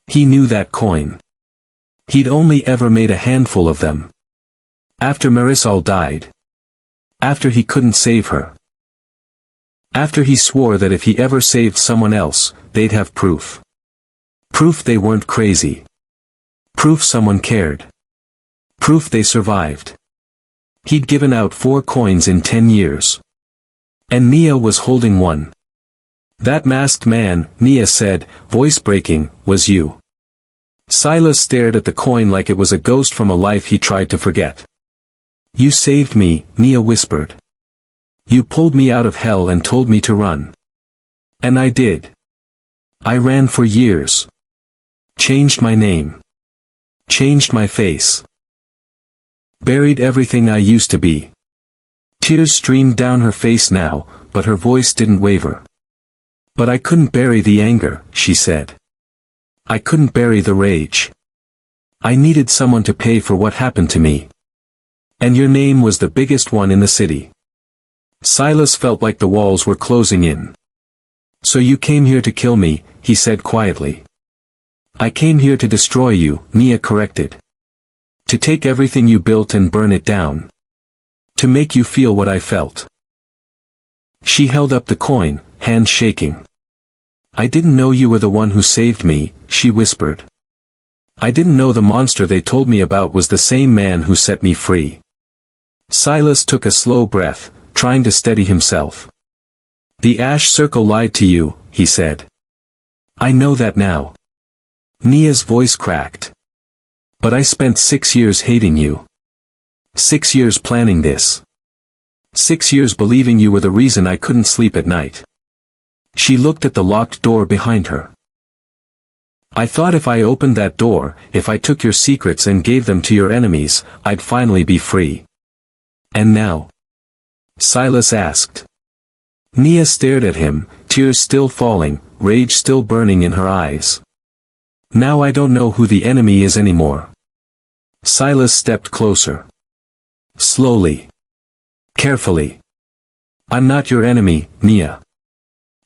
S1: He knew that coin. He'd only ever made a handful of them. After Marisol died. After he couldn't save her. After he swore that if he ever saved someone else, they'd have proof. Proof they weren't crazy. Proof someone cared. Proof they survived. He'd given out 4 coins in 10 years. And Nia was holding one. That masked man, Nia said, voice breaking, was you. Silas stared at the coin like it was a ghost from a life he tried to forget. You saved me, Nia whispered. You pulled me out of hell and told me to run. And I did. I ran for years. Changed my name. Changed my face. Buried everything I used to be. Tears streamed down her face now, but her voice didn't waver. But I couldn't bury the anger, she said. I couldn't bury the rage. I needed someone to pay for what happened to me. And your name was the biggest one in the city. Silas felt like the walls were closing in. So you came here to kill me, he said quietly. I came here to destroy you, Nia corrected. To take everything you built and burn it down. To make you feel what I felt. She held up the coin, hand shaking. I didn't know you were the one who saved me, she whispered. I didn't know the monster they told me about was the same man who set me free. Silas took a slow breath, trying to steady himself. The ash circle lied to you, he said. I know that now. Nia's voice cracked. But I spent 6 years hating you. 6 years planning this. 6 years believing you were the reason I couldn't sleep at night. She looked at the locked door behind her. I thought if I opened that door, if I took your secrets and gave them to your enemies, I'd finally be free. And now? Silas asked. Nia stared at him, tears still falling, rage still burning in her eyes. Now I don't know who the enemy is anymore. Silas stepped closer. Slowly. Carefully. I'm not your enemy, Nia.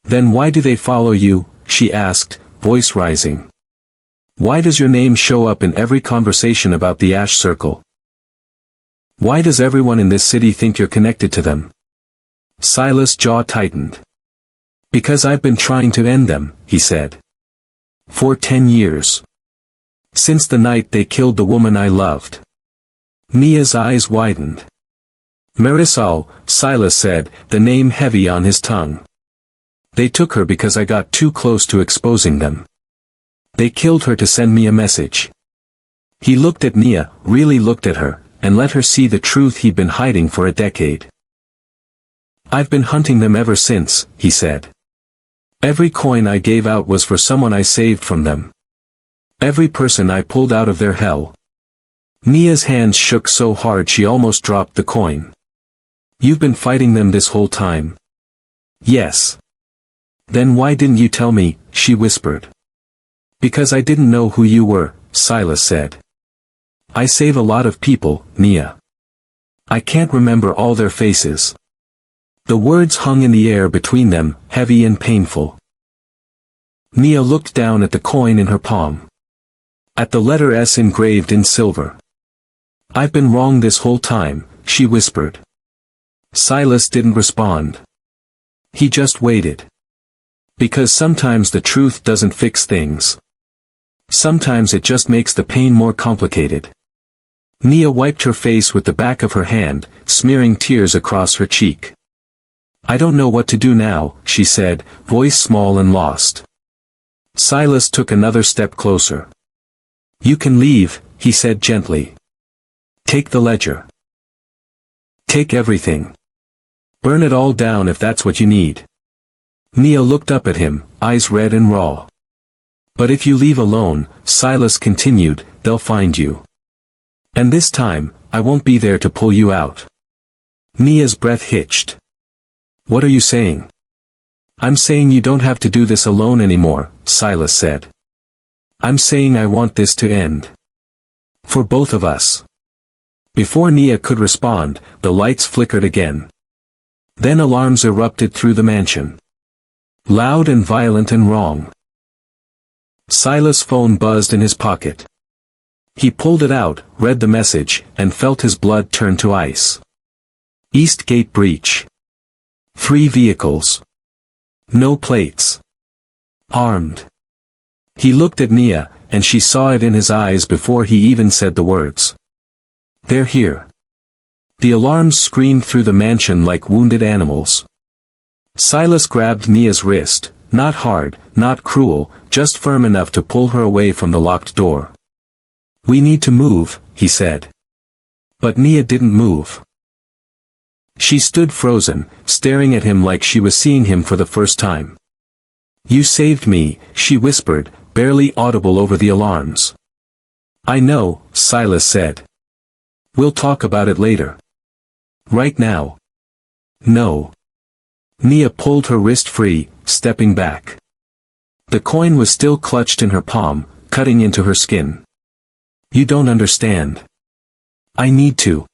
S1: Then why do they follow you? She asked, voice rising. Why does your name show up in every conversation about the ash circle? Why does everyone in this city think you're connected to them? Silas' jaw tightened. Because I've been trying to end them, he said. For 10 years. Since the night they killed the woman I loved. Nia's eyes widened. Marisol, Silas said, the name heavy on his tongue. They took her because I got too close to exposing them. They killed her to send me a message. He looked at Nia, really looked at her, and let her see the truth he'd been hiding for a decade. I've been hunting them ever since, he said. Every coin I gave out was for someone I saved from them. Every person I pulled out of their hell. Nia's hands shook so hard she almost dropped the coin. You've been fighting them this whole time? Yes. Then why didn't you tell me, she whispered. Because I didn't know who you were, Silas said. I save a lot of people, Nia. I can't remember all their faces. The words hung in the air between them, heavy and painful. Nia looked down at the coin in her palm. At the letter S engraved in silver. I've been wrong this whole time, she whispered. Silas didn't respond. He just waited. Because sometimes the truth doesn't fix things. Sometimes it just makes the pain more complicated. Nia wiped her face with the back of her hand, smearing tears across her cheek. I don't know what to do now, she said, voice small and lost. Silas took another step closer. You can leave, he said gently. Take the ledger. Take everything. Burn it all down if that's what you need. Nia looked up at him, eyes red and raw. But if you leave alone, Silas continued, they'll find you. And this time, I won't be there to pull you out. Nia's breath hitched. What are you saying? I'm saying you don't have to do this alone anymore, Silas said. I'm saying I want this to end. For both of us. Before Nia could respond, the lights flickered again. Then alarms erupted through the mansion. Loud and violent and wrong. Silas' phone buzzed in his pocket. He pulled it out, read the message, and felt his blood turn to ice. East Gate breach. 3 vehicles. No plates. Armed. He looked at Nia, and she saw it in his eyes before he even said the words. They're here. The alarms screamed through the mansion like wounded animals. Silas grabbed Nia's wrist, not hard, not cruel, just firm enough to pull her away from the locked door. We need to move, he said. But Nia didn't move. She stood frozen, staring at him like she was seeing him for the first time. You saved me, she whispered, barely audible over the alarms. I know, Silas said. We'll talk about it later. Right now. No. Nia pulled her wrist free, stepping back. The coin was still clutched in her palm, cutting into her skin. You don't understand. I need to.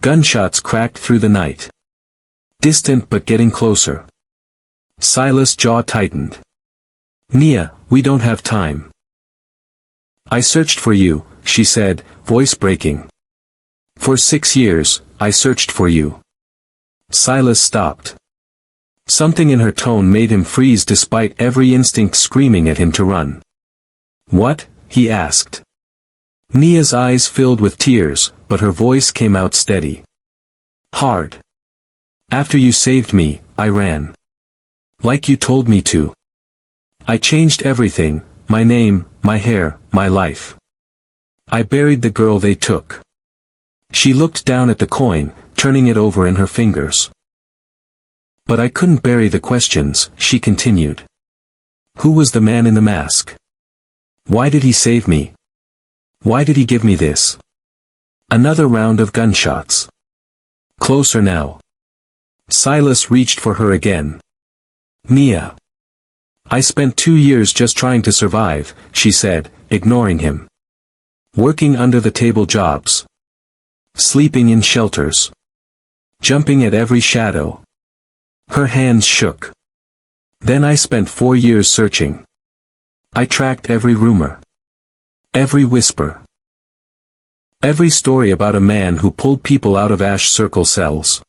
S1: Gunshots cracked through the night. Distant but getting closer. Silas' jaw tightened. Nia, we don't have time. I searched for you, she said, voice breaking. For 6 years, I searched for you. Silas stopped. Something in her tone made him freeze despite every instinct screaming at him to run. What? He asked. Nia's eyes filled with tears, but her voice came out steady. Hard. After you saved me, I ran. Like you told me to. I changed everything, my name, my hair, my life. I buried the girl they took. She looked down at the coin, turning it over in her fingers. But I couldn't bury the questions, she continued. Who was the man in the mask? Why did he save me? Why did he give me this? Another round of gunshots. Closer now. Silas reached for her again. Nia. I spent 2 years just trying to survive, she said, ignoring him. Working under the table jobs. Sleeping in shelters. Jumping at every shadow. Her hands shook. Then I spent 4 years searching. I tracked every rumor. Every whisper. Every story about a man who pulled people out of ash circle cells.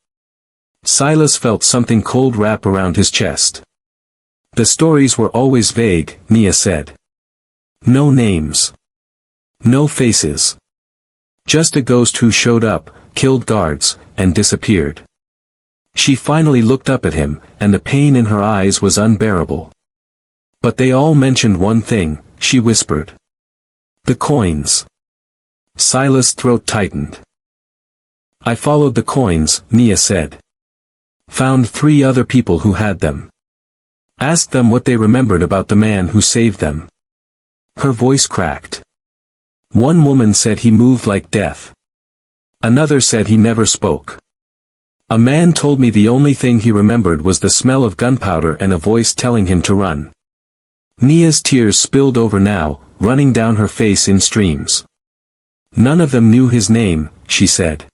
S1: Silas felt something cold wrap around his chest. The stories were always vague, Nia said. No names. No faces. Just a ghost who showed up, killed guards, and disappeared. She finally looked up at him, and the pain in her eyes was unbearable. But they all mentioned one thing, she whispered. The coins. Silas' throat tightened. I followed the coins, Nia said. Found 3 other people who had them. Asked them what they remembered about the man who saved them. Her voice cracked. One woman said he moved like death. Another said he never spoke. A man told me the only thing he remembered was the smell of gunpowder and a voice telling him to run. Nia's tears spilled over now, running down her face in streams. None of them knew his name, she said.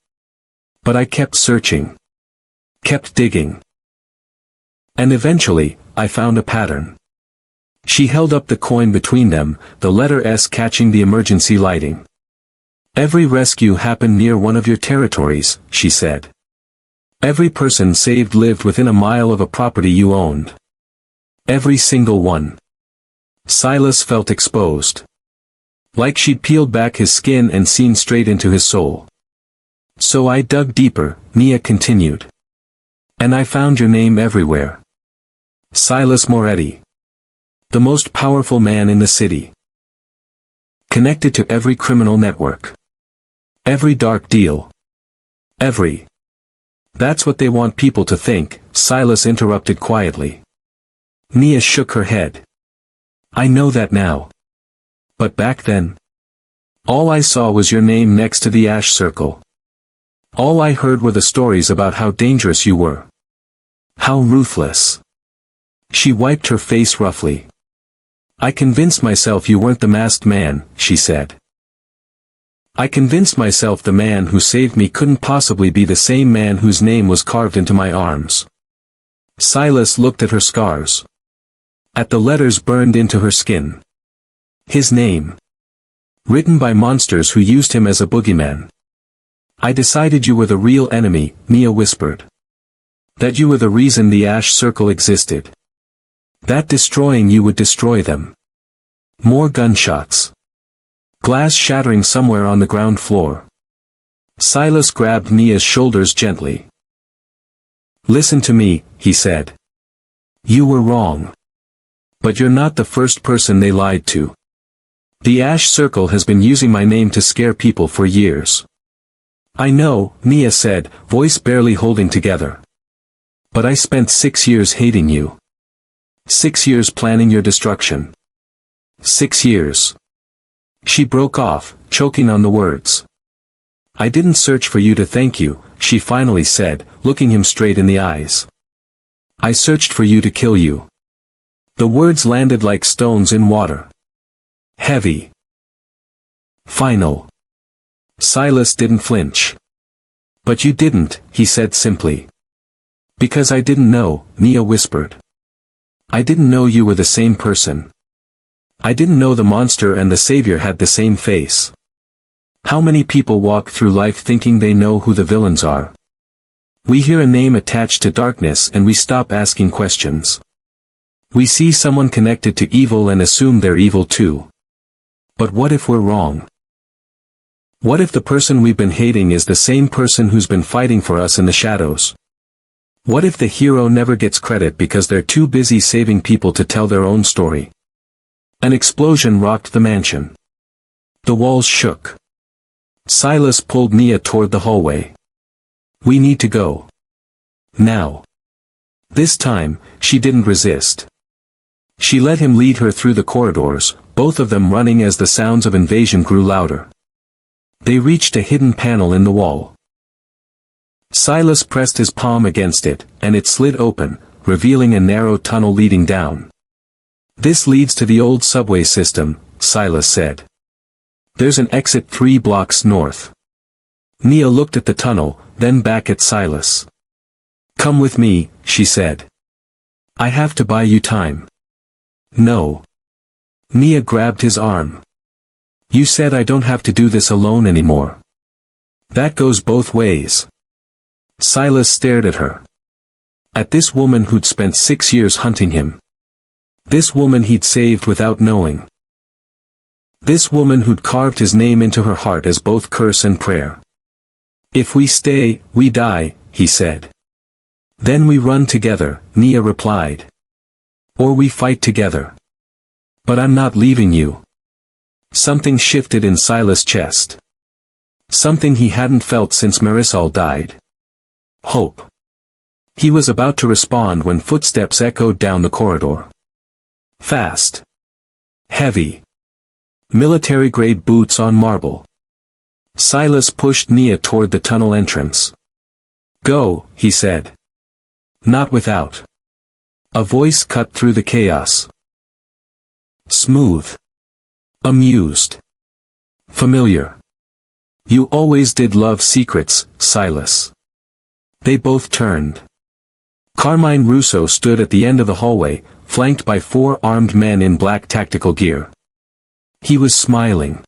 S1: But I kept searching. Kept digging. And eventually, I found a pattern. She held up the coin between them, the letter S catching the emergency lighting. Every rescue happened near one of your territories, she said. Every person saved lived within a mile of a property you owned. Every single one. Silas felt exposed. Like she'd peeled back his skin and seen straight into his soul. So I dug deeper, Nia continued. And I found your name everywhere. Silas Moretti. The most powerful man in the city. Connected to every criminal network. Every dark deal. Every. That's what they want people to think, Silas interrupted quietly. Nia shook her head. I know that now. But back then? All I saw was your name next to the ash circle. All I heard were the stories about how dangerous you were. How ruthless. She wiped her face roughly. I convinced myself you weren't the masked man, she said. I convinced myself the man who saved me couldn't possibly be the same man whose name was carved into my arms. Silas looked at her scars. At the letters burned into her skin. His name. Written by monsters who used him as a boogeyman. I decided you were the real enemy, Nia whispered. That you were the reason the ash circle existed. That destroying you would destroy them. More gunshots. Glass shattering somewhere on the ground floor. Silas grabbed Nia's shoulders gently. Listen to me, he said. You were wrong. But you're not the first person they lied to. The ash circle has been using my name to scare people for years. I know, Nia said, voice barely holding together. But I spent 6 years hating you. 6 years planning your destruction. 6 years. She broke off, choking on the words. I didn't search for you to thank you, she finally said, looking him straight in the eyes. I searched for you to kill you. The words landed like stones in water. Heavy. Final. Silas didn't flinch. But you didn't, he said simply. Because I didn't know, Nia whispered. I didn't know you were the same person. I didn't know the monster and the savior had the same face. How many people walk through life thinking they know who the villains are? We hear a name attached to darkness and we stop asking questions. We see someone connected to evil and assume they're evil too. But what if we're wrong? What if the person we've been hating is the same person who's been fighting for us in the shadows? What if the hero never gets credit because they're too busy saving people to tell their own story? An explosion rocked the mansion. The walls shook. Silas pulled Nia toward the hallway. We need to go. Now. This time, she didn't resist. She let him lead her through the corridors, both of them running as the sounds of invasion grew louder. They reached a hidden panel in the wall. Silas pressed his palm against it, and it slid open, revealing a narrow tunnel leading down. This leads to the old subway system, Silas said. There's an exit 3 blocks north. Nia looked at the tunnel, then back at Silas. Come with me, she said. I have to buy you time. No. Nia grabbed his arm. You said I don't have to do this alone anymore. That goes both ways. Silas stared at her. At this woman who'd spent 6 years hunting him. This woman he'd saved without knowing. This woman who'd carved his name into her heart as both curse and prayer. If we stay, we die, he said. Then we run together, Nia replied. Or we fight together. But I'm not leaving you. Something shifted in Silas' chest. Something he hadn't felt since Marisol died. Hope. He was about to respond when footsteps echoed down the corridor. Fast. Heavy. Military-grade boots on marble. Silas pushed Nia toward the tunnel entrance. Go, he said. Not without. A voice cut through the chaos. Smooth. Amused. Familiar. You always did love secrets, Silas. They both turned. Carmine Russo stood at the end of the hallway, flanked by 4 armed men in black tactical gear. He was smiling.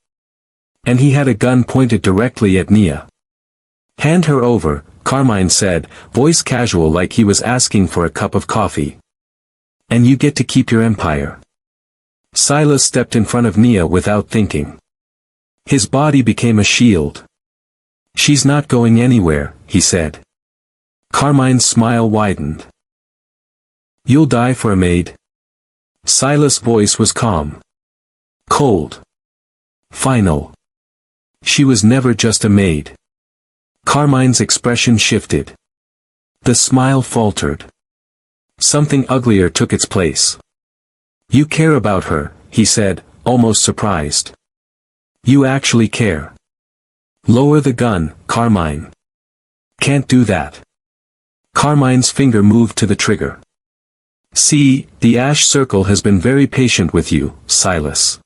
S1: And he had a gun pointed directly at Nia. Hand her over, Carmine said, voice casual like he was asking for a cup of coffee. And you get to keep your empire. Silas stepped in front of Nia without thinking. His body became a shield. She's not going anywhere, he said. Carmine's smile widened. You'll die for a maid. Silas' voice was calm. Cold. Final. She was never just a maid. Carmine's expression shifted. The smile faltered. Something uglier took its place. You care about her, he said, almost surprised. You actually care. Lower the gun, Carmine. Can't do that. Carmine's finger moved to the trigger. See, the Ash Circle has been very patient with you, Silas.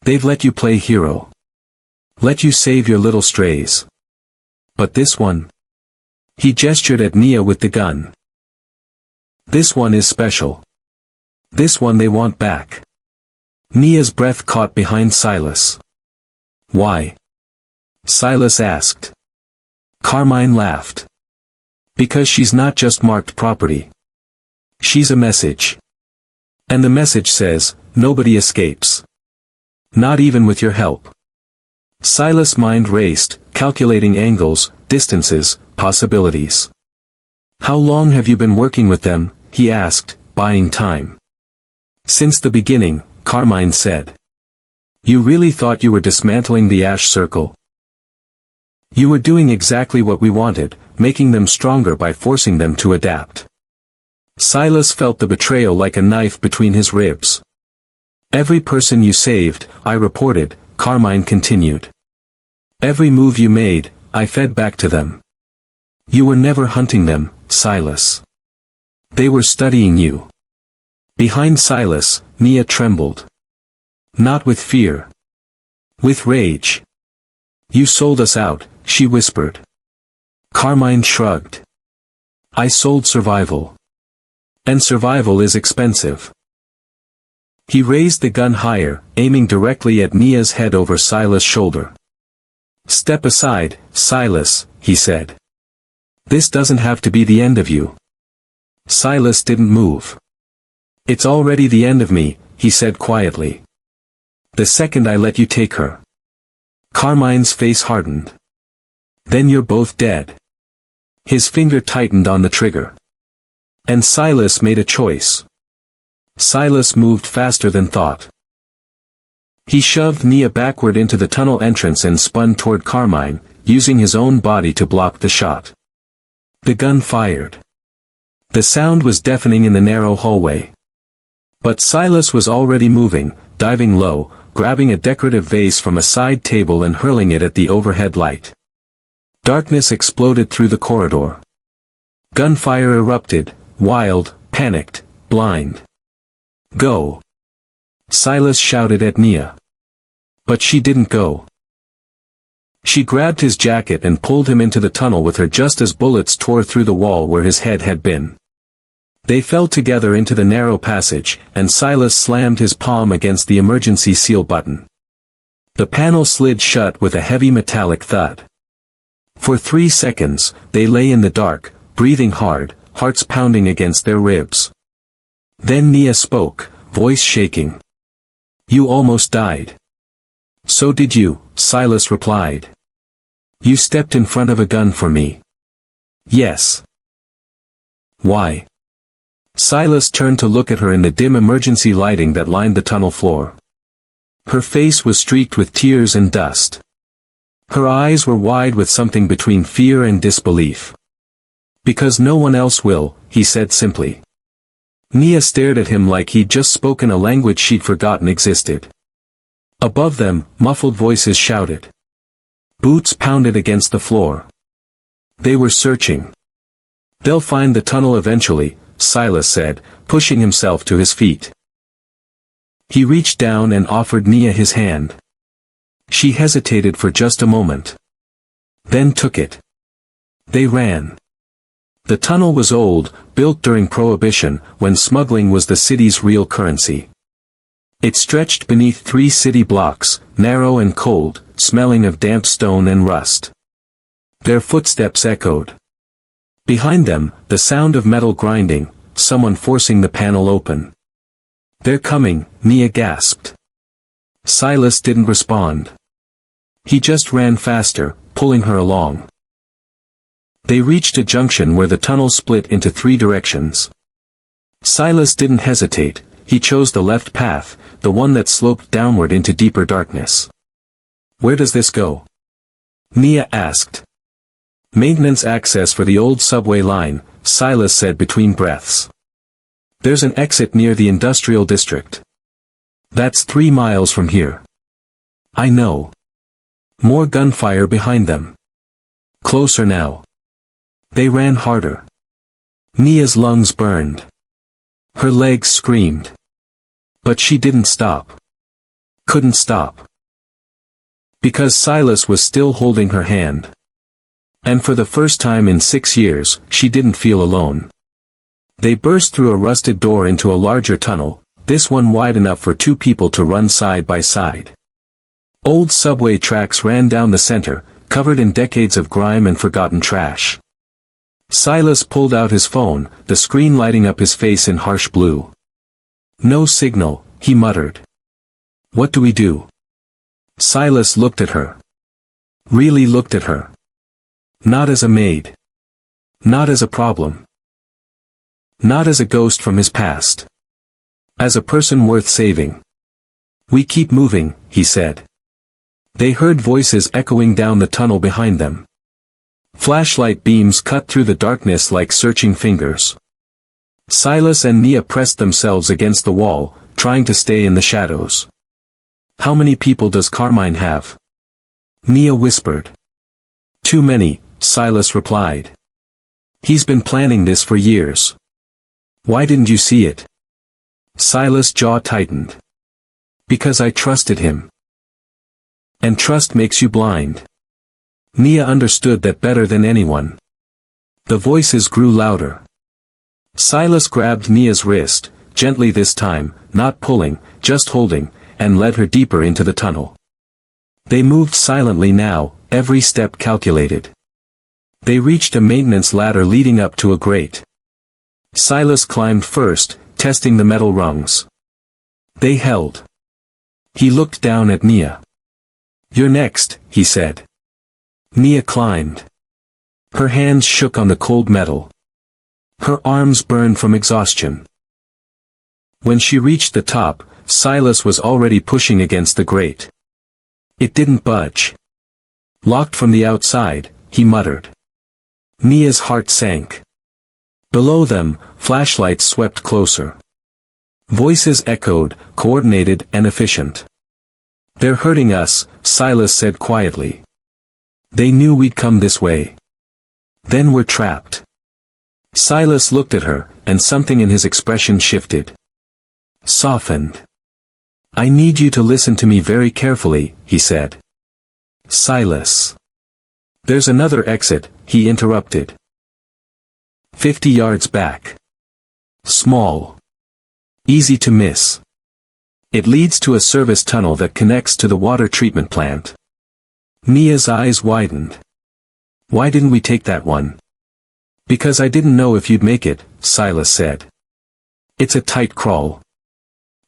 S1: They've let you play hero. Let you save your little strays. But this one? He gestured at Nia with the gun. This one is special. This one they want back. Nia's breath caught behind Silas. Why? Silas asked. Carmine laughed. Because she's not just marked property. She's a message. And the message says, nobody escapes. Not even with your help. Silas' mind raced, calculating angles, distances, possibilities. How long have you been working with them? He asked, buying time. Since the beginning, Carmine said. You really thought you were dismantling the Ash Circle? You were doing exactly what we wanted, making them stronger by forcing them to adapt. Silas felt the betrayal like a knife between his ribs. Every person you saved, I reported, Carmine continued. Every move you made, I fed back to them. You were never hunting them, Silas. They were studying you. Behind Silas, Nia trembled. Not with fear. With rage. You sold us out, she whispered. Carmine shrugged. I sold survival. And survival is expensive. He raised the gun higher, aiming directly at Nia's head over Silas' shoulder. Step aside, Silas, he said. This doesn't have to be the end of you. Silas didn't move. It's already the end of me, he said quietly. The second I let you take her. Carmine's face hardened. Then you're both dead. His finger tightened on the trigger. And Silas made a choice. Silas moved faster than thought. He shoved Nia backward into the tunnel entrance and spun toward Carmine, using his own body to block the shot. The gun fired. The sound was deafening in the narrow hallway. But Silas was already moving, diving low, grabbing a decorative vase from a side table and hurling it at the overhead light. Darkness exploded through the corridor. Gunfire erupted, wild, panicked, blind. Go! Silas shouted at Nia. But she didn't go. She grabbed his jacket and pulled him into the tunnel with her just as bullets tore through the wall where his head had been. They fell together into the narrow passage, and Silas slammed his palm against the emergency seal button. The panel slid shut with a heavy metallic thud. For 3 seconds, they lay in the dark, breathing hard, hearts pounding against their ribs. Then Nia spoke, voice shaking. You almost died. So did you, Silas replied. You stepped in front of a gun for me. Yes. Why? Silas turned to look at her in the dim emergency lighting that lined the tunnel floor. Her face was streaked with tears and dust. Her eyes were wide with something between fear and disbelief. Because no one else will, he said simply. Nia stared at him like he'd just spoken a language she'd forgotten existed. Above them, muffled voices shouted. Boots pounded against the floor. They were searching. They'll find the tunnel eventually, Silas said, pushing himself to his feet. He reached down and offered Nia his hand. She hesitated for just a moment. Then took it. They ran. The tunnel was old, built during Prohibition, when smuggling was the city's real currency. It stretched beneath 3 city blocks, narrow and cold, smelling of damp stone and rust. Their footsteps echoed. Behind them, the sound of metal grinding, someone forcing the panel open. They're coming, Nia gasped. Silas didn't respond. He just ran faster, pulling her along. They reached a junction where the tunnel split into 3 directions. Silas didn't hesitate, he chose the left path, the one that sloped downward into deeper darkness. Where does this go? Nia asked. Maintenance access for the old subway line, Silas said between breaths. There's an exit near the industrial district. That's 3 miles from here. I know. More gunfire behind them. Closer now. They ran harder. Nia's lungs burned. Her legs screamed. But she didn't stop. Couldn't stop. Because Silas was still holding her hand. And for the first time in 6 years, she didn't feel alone. They burst through a rusted door into a larger tunnel, this one wide enough for 2 people to run side by side. Old subway tracks ran down the center, covered in decades of grime and forgotten trash. Silas pulled out his phone, the screen lighting up his face in harsh blue. No signal, he muttered. What do we do? Silas looked at her. Really looked at her. Not as a maid. Not as a problem. Not as a ghost from his past. As a person worth saving. We keep moving, he said. They heard voices echoing down the tunnel behind them. Flashlight beams cut through the darkness like searching fingers. Silas and Nia pressed themselves against the wall, trying to stay in the shadows. How many people does Carmine have? Nia whispered. Too many, Silas replied. He's been planning this for years. Why didn't you see it? Silas' jaw tightened. Because I trusted him. And trust makes you blind. Nia understood that better than anyone. The voices grew louder. Silas grabbed Nia's wrist, gently this time, not pulling, just holding, and led her deeper into the tunnel. They moved silently now, every step calculated. They reached a maintenance ladder leading up to a grate. Silas climbed first, testing the metal rungs. They held. He looked down at Nia. You're next, he said. Nia climbed. Her hands shook on the cold metal. Her arms burned from exhaustion. When she reached the top, Silas was already pushing against the grate. It didn't budge. Locked from the outside, he muttered. Nia's heart sank. Below them, flashlights swept closer. Voices echoed, coordinated and efficient. They're hurting us, Silas said quietly. They knew we'd come this way. Then we're trapped. Silas looked at her, and something in his expression shifted. Softened. I need you to listen to me very carefully, he said. Silas. There's another exit, he interrupted. 50 yards back. Small. Easy to miss. It leads to a service tunnel that connects to the water treatment plant. Nia's eyes widened. Why didn't we take that one? Because I didn't know if you'd make it, Silas said. It's a tight crawl.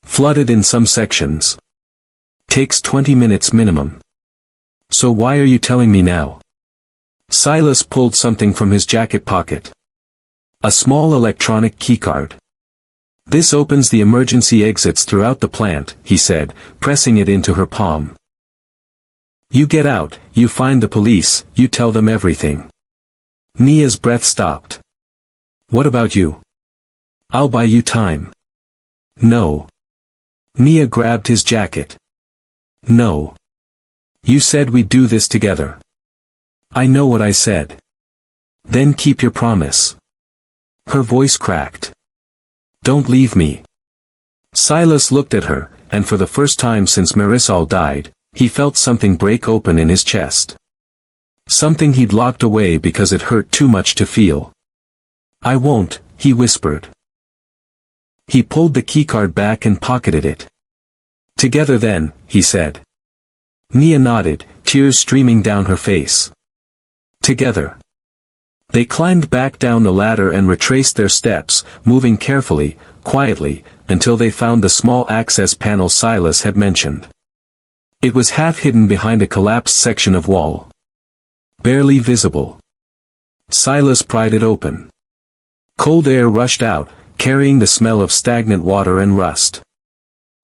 S1: Flooded in some sections. Takes 20 minutes minimum. So why are you telling me now? Silas pulled something from his jacket pocket. A small electronic keycard. This opens the emergency exits throughout the plant, he said, pressing it into her palm. You get out, you find the police, you tell them everything. Nia's breath stopped. What about you? I'll buy you time. No. Nia grabbed his jacket. No. You said we'd do this together. I know what I said. Then keep your promise. Her voice cracked. Don't leave me. Silas looked at her, and for the first time since Marisol died, he felt something break open in his chest. Something he'd locked away because it hurt too much to feel. I won't, he whispered. He pulled the keycard back and pocketed it. Together then, he said. Nia nodded, tears streaming down her face. Together. They climbed back down the ladder and retraced their steps, moving carefully, quietly, until they found the small access panel Silas had mentioned. It was half hidden behind a collapsed section of wall. Barely visible. Silas pried it open. Cold air rushed out, carrying the smell of stagnant water and rust.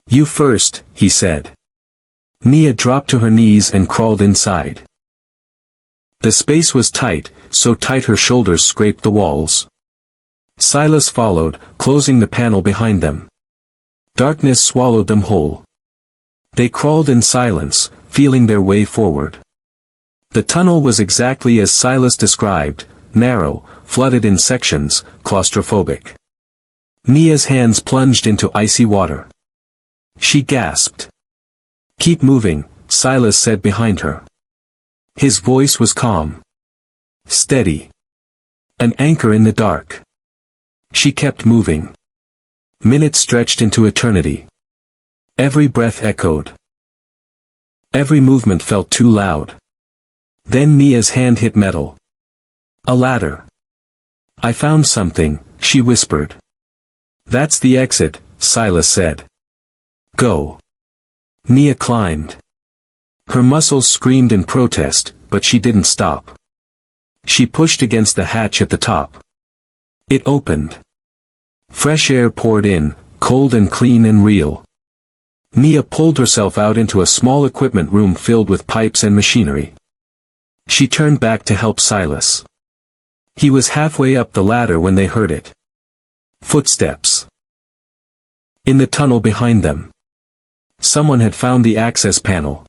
S1: You first, he said. Nia dropped to her knees and crawled inside. The space was tight, so tight her shoulders scraped the walls. Silas followed, closing the panel behind them. Darkness swallowed them whole. They crawled in silence, feeling their way forward. The tunnel was exactly as Silas described, narrow, flooded in sections, claustrophobic. Nia's hands plunged into icy water. She gasped. Keep moving, Silas said behind her. His voice was calm. Steady. An anchor in the dark. She kept moving. Minutes stretched into eternity. Every breath echoed. Every movement felt too loud. Then Nia's hand hit metal. A ladder. I found something, she whispered. That's the exit, Silas said. Go. Nia climbed. Her muscles screamed in protest, but she didn't stop. She pushed against the hatch at the top. It opened. Fresh air poured in, cold and clean and real. Nia pulled herself out into a small equipment room filled with pipes and machinery. She turned back to help Silas. He was halfway up the ladder when they heard it. Footsteps. In the tunnel behind them. Someone had found the access panel.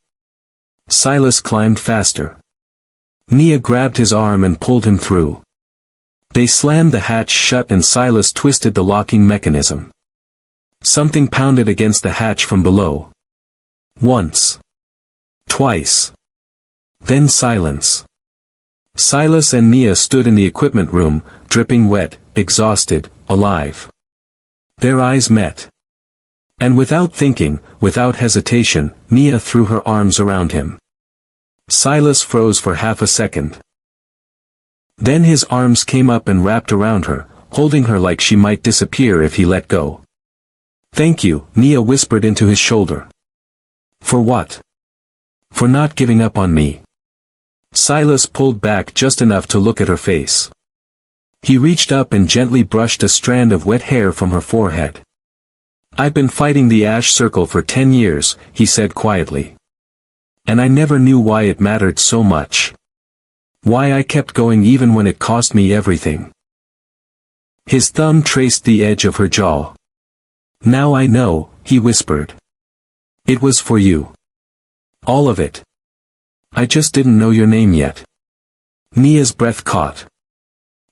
S1: Silas climbed faster. Nia grabbed his arm and pulled him through. They slammed the hatch shut and Silas twisted the locking mechanism. Something pounded against the hatch from below. Once. Twice. Then silence. Silas and Nia stood in the equipment room, dripping wet, exhausted, alive. Their eyes met. And without thinking, without hesitation, Nia threw her arms around him. Silas froze for half a second. Then his arms came up and wrapped around her, holding her like she might disappear if he let go. Thank you, Nia whispered into his shoulder. For what? For not giving up on me. Silas pulled back just enough to look at her face. He reached up and gently brushed a strand of wet hair from her forehead. I've been fighting the ash circle for 10 years, he said quietly. And I never knew why it mattered so much. Why I kept going even when it cost me everything. His thumb traced the edge of her jaw. Now I know, he whispered. It was for you. All of it. I just didn't know your name yet. Nia's breath caught.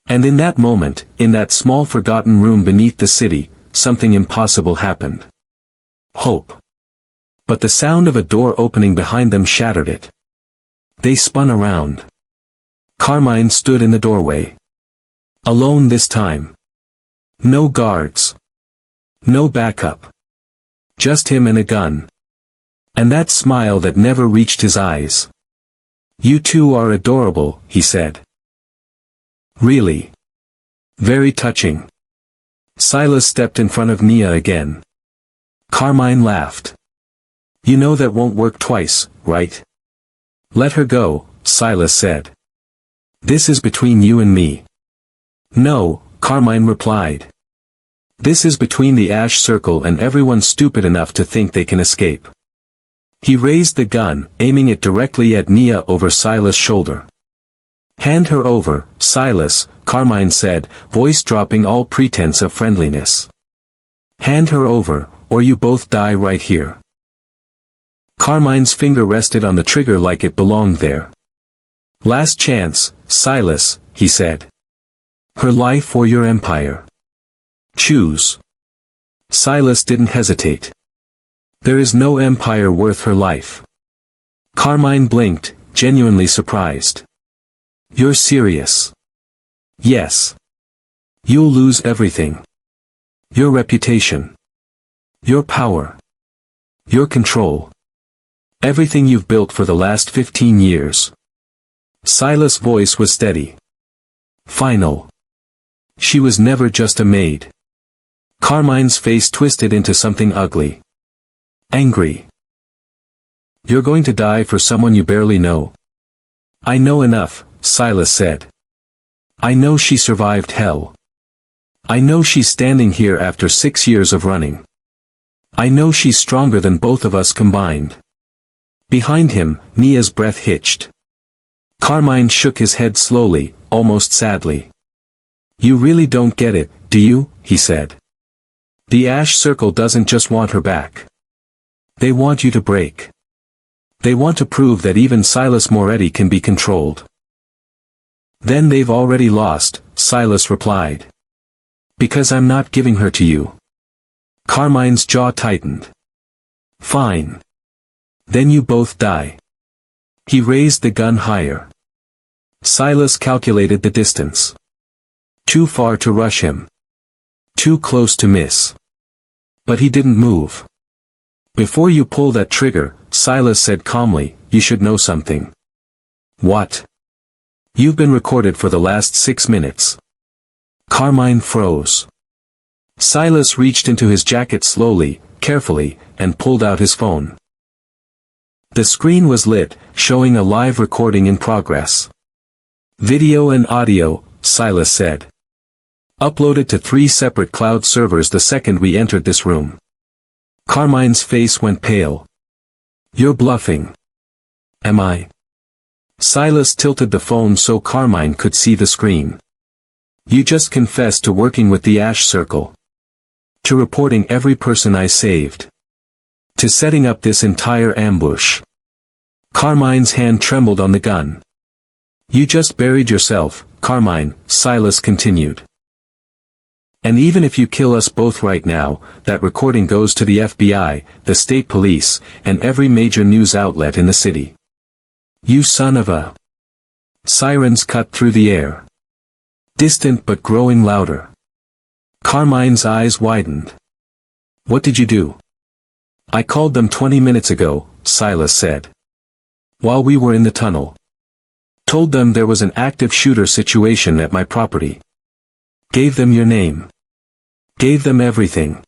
S1: And in that moment, in that small forgotten room beneath the city, something impossible happened. Hope. But the sound of a door opening behind them shattered it. They spun around. Carmine stood in the doorway. Alone this time. No guards. No backup. Just him and a gun. And that smile that never reached his eyes. You two are adorable, he said. Really? Very touching. Silas stepped in front of Nia again. Carmine laughed. You know that won't work twice, right? Let her go, Silas said. This is between you and me. No, Carmine replied. This is between the Ash Circle and everyone stupid enough to think they can escape. He raised the gun, aiming it directly at Nia over Silas' shoulder. Hand her over, Silas, Carmine said, voice dropping all pretense of friendliness. Hand her over, or you both die right here. Carmine's finger rested on the trigger like it belonged there. Last chance, Silas, he said. Her life or your empire. Choose. Silas didn't hesitate. There is no empire worth her life. Carmine blinked, genuinely surprised. You're serious? Yes. You'll lose everything. Your reputation. Your power. Your control. Everything you've built for the last 15 years. Silas' voice was steady. Final. She was never just a maid. Carmine's face twisted into something ugly. Angry. You're going to die for someone you barely know. I know enough, Silas said. I know she survived hell. I know she's standing here after 6 years of running. I know she's stronger than both of us combined. Behind him, Nia's breath hitched. Carmine shook his head slowly, almost sadly. You really don't get it, do you? He said. The Ash Circle doesn't just want her back. They want you to break. They want to prove that even Silas Moretti can be controlled. Then they've already lost, Silas replied. Because I'm not giving her to you. Carmine's jaw tightened. Fine. Then you both die. He raised the gun higher. Silas calculated the distance. Too far to rush him. Too close to miss. But he didn't move. Before you pull that trigger, Silas said calmly, you should know something. What? You've been recorded for the last 6 minutes. Carmine froze. Silas reached into his jacket slowly, carefully, and pulled out his phone. The screen was lit, showing a live recording in progress. Video and audio, Silas said. Uploaded to 3 separate cloud servers the second we entered this room. Carmine's face went pale. You're bluffing. Am I? Silas tilted the phone so Carmine could see the screen. You just confessed to working with the Ash Circle. To reporting every person I saved. To setting up this entire ambush. Carmine's hand trembled on the gun. You just buried yourself, Carmine, Silas continued. And even if you kill us both right now, that recording goes to the FBI, the state police, and every major news outlet in the city. You son of a... Sirens cut through the air. Distant but growing louder. Carmine's eyes widened. What did you do? I called them 20 minutes ago, Silas said. While we were in the tunnel. Told them there was an active shooter situation at my property. Gave them your name. Gave them everything.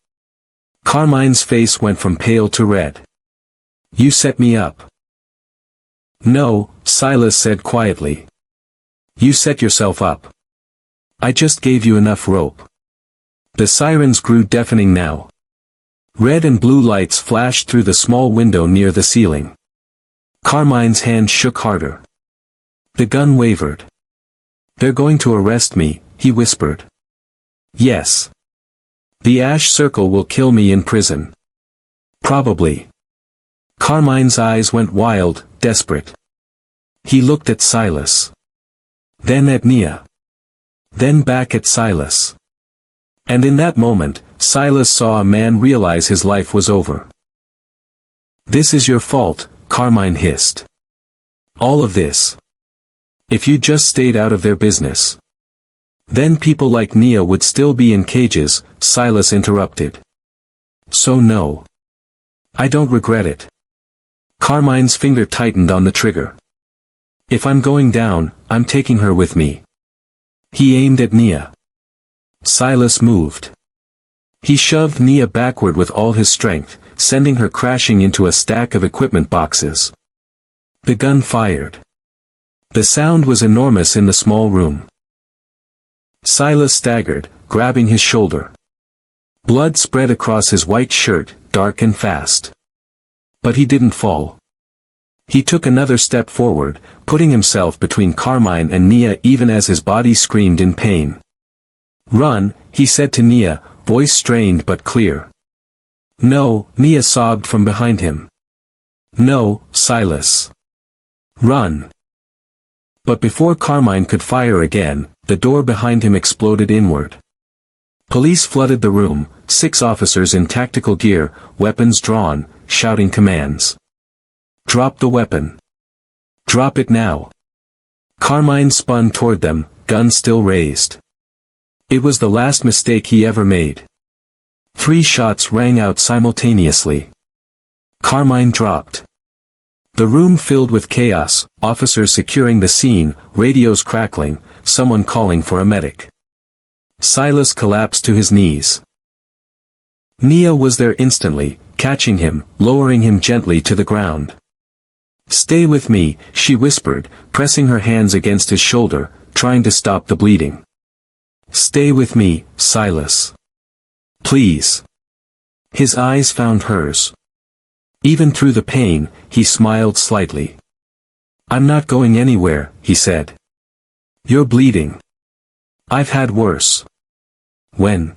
S1: Carmine's face went from pale to red. You set me up. No, Silas said quietly. You set yourself up. I just gave you enough rope. The sirens grew deafening now. Red and blue lights flashed through the small window near the ceiling. Carmine's hand shook harder. The gun wavered. They're going to arrest me, he whispered. Yes. The Ash Circle will kill me in prison. Probably. Carmine's eyes went wild, desperate. He looked at Silas. Then at Nia. Then back at Silas. And in that moment, Silas saw a man realize his life was over. This is your fault, Carmine hissed. All of this. If you just stayed out of their business. Then people like Nia would still be in cages, Silas interrupted. So no. I don't regret it. Carmine's finger tightened on the trigger. If I'm going down, I'm taking her with me. He aimed at Nia. Silas moved. He shoved Nia backward with all his strength, sending her crashing into a stack of equipment boxes. The gun fired. The sound was enormous in the small room. Silas staggered, grabbing his shoulder. Blood spread across his white shirt, dark and fast. But he didn't fall. He took another step forward, putting himself between Carmine and Nia even as his body screamed in pain. "Run," he said to Nia, voice strained but clear. "No," Nia sobbed from behind him. "No, Silas. Run." But before Carmine could fire again, the door behind him exploded inward. Police flooded the room, 6 officers in tactical gear, weapons drawn, shouting commands. "Drop the weapon. Drop it now." Carmine spun toward them, gun still raised. It was the last mistake he ever made. 3 shots rang out simultaneously. Carmine dropped. The room filled with chaos, officers securing the scene, radios crackling, someone calling for a medic. Silas collapsed to his knees. Nia was there instantly, catching him, lowering him gently to the ground. "Stay with me," she whispered, pressing her hands against his shoulder, trying to stop the bleeding. "Stay with me, Silas. Please." His eyes found hers. Even through the pain, he smiled slightly. "I'm not going anywhere," he said. "You're bleeding. I've had worse." "When?"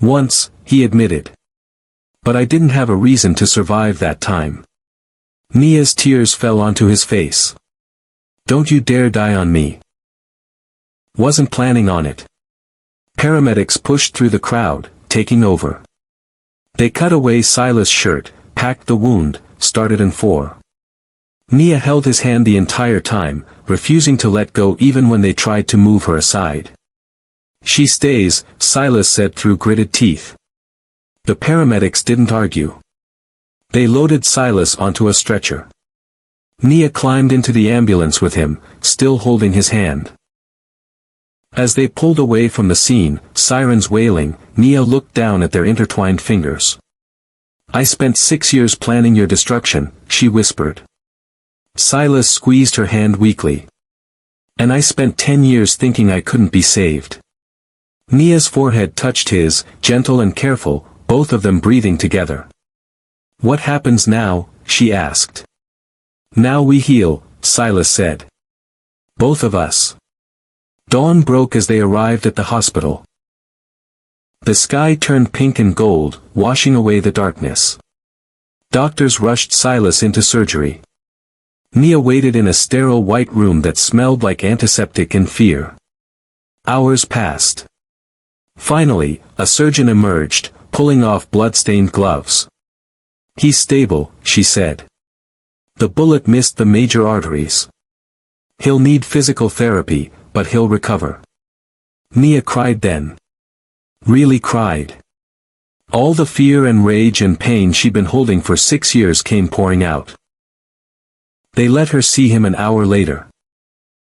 S1: "Once," he admitted. "But I didn't have a reason to survive that time." Nia's tears fell onto his face. "Don't you dare die on me." "Wasn't planning on it." Paramedics pushed through the crowd, taking over. They cut away Silas' shirt, packed the wound, started in 4. Nia held his hand the entire time, refusing to let go even when they tried to move her aside. "She stays," Silas said through gritted teeth. The paramedics didn't argue. They loaded Silas onto a stretcher. Nia climbed into the ambulance with him, still holding his hand. As they pulled away from the scene, sirens wailing, Nia looked down at their intertwined fingers. "I spent 6 years planning your destruction," she whispered. Silas squeezed her hand weakly. "And I spent 10 years thinking I couldn't be saved." Nia's forehead touched his, gentle and careful, both of them breathing together. "What happens now?" she asked. "Now we heal," Silas said. "Both of us." Dawn broke as they arrived at the hospital. The sky turned pink and gold, washing away the darkness. Doctors rushed Silas into surgery. Nia waited in a sterile white room that smelled like antiseptic and fear. Hours passed. Finally, a surgeon emerged, pulling off blood-stained gloves. "He's stable," she said. "The bullet missed the major arteries. He'll need physical therapy, but he'll recover." Nia cried then. Really cried. All the fear and rage and pain she'd been holding for 6 years came pouring out. They let her see him an hour later.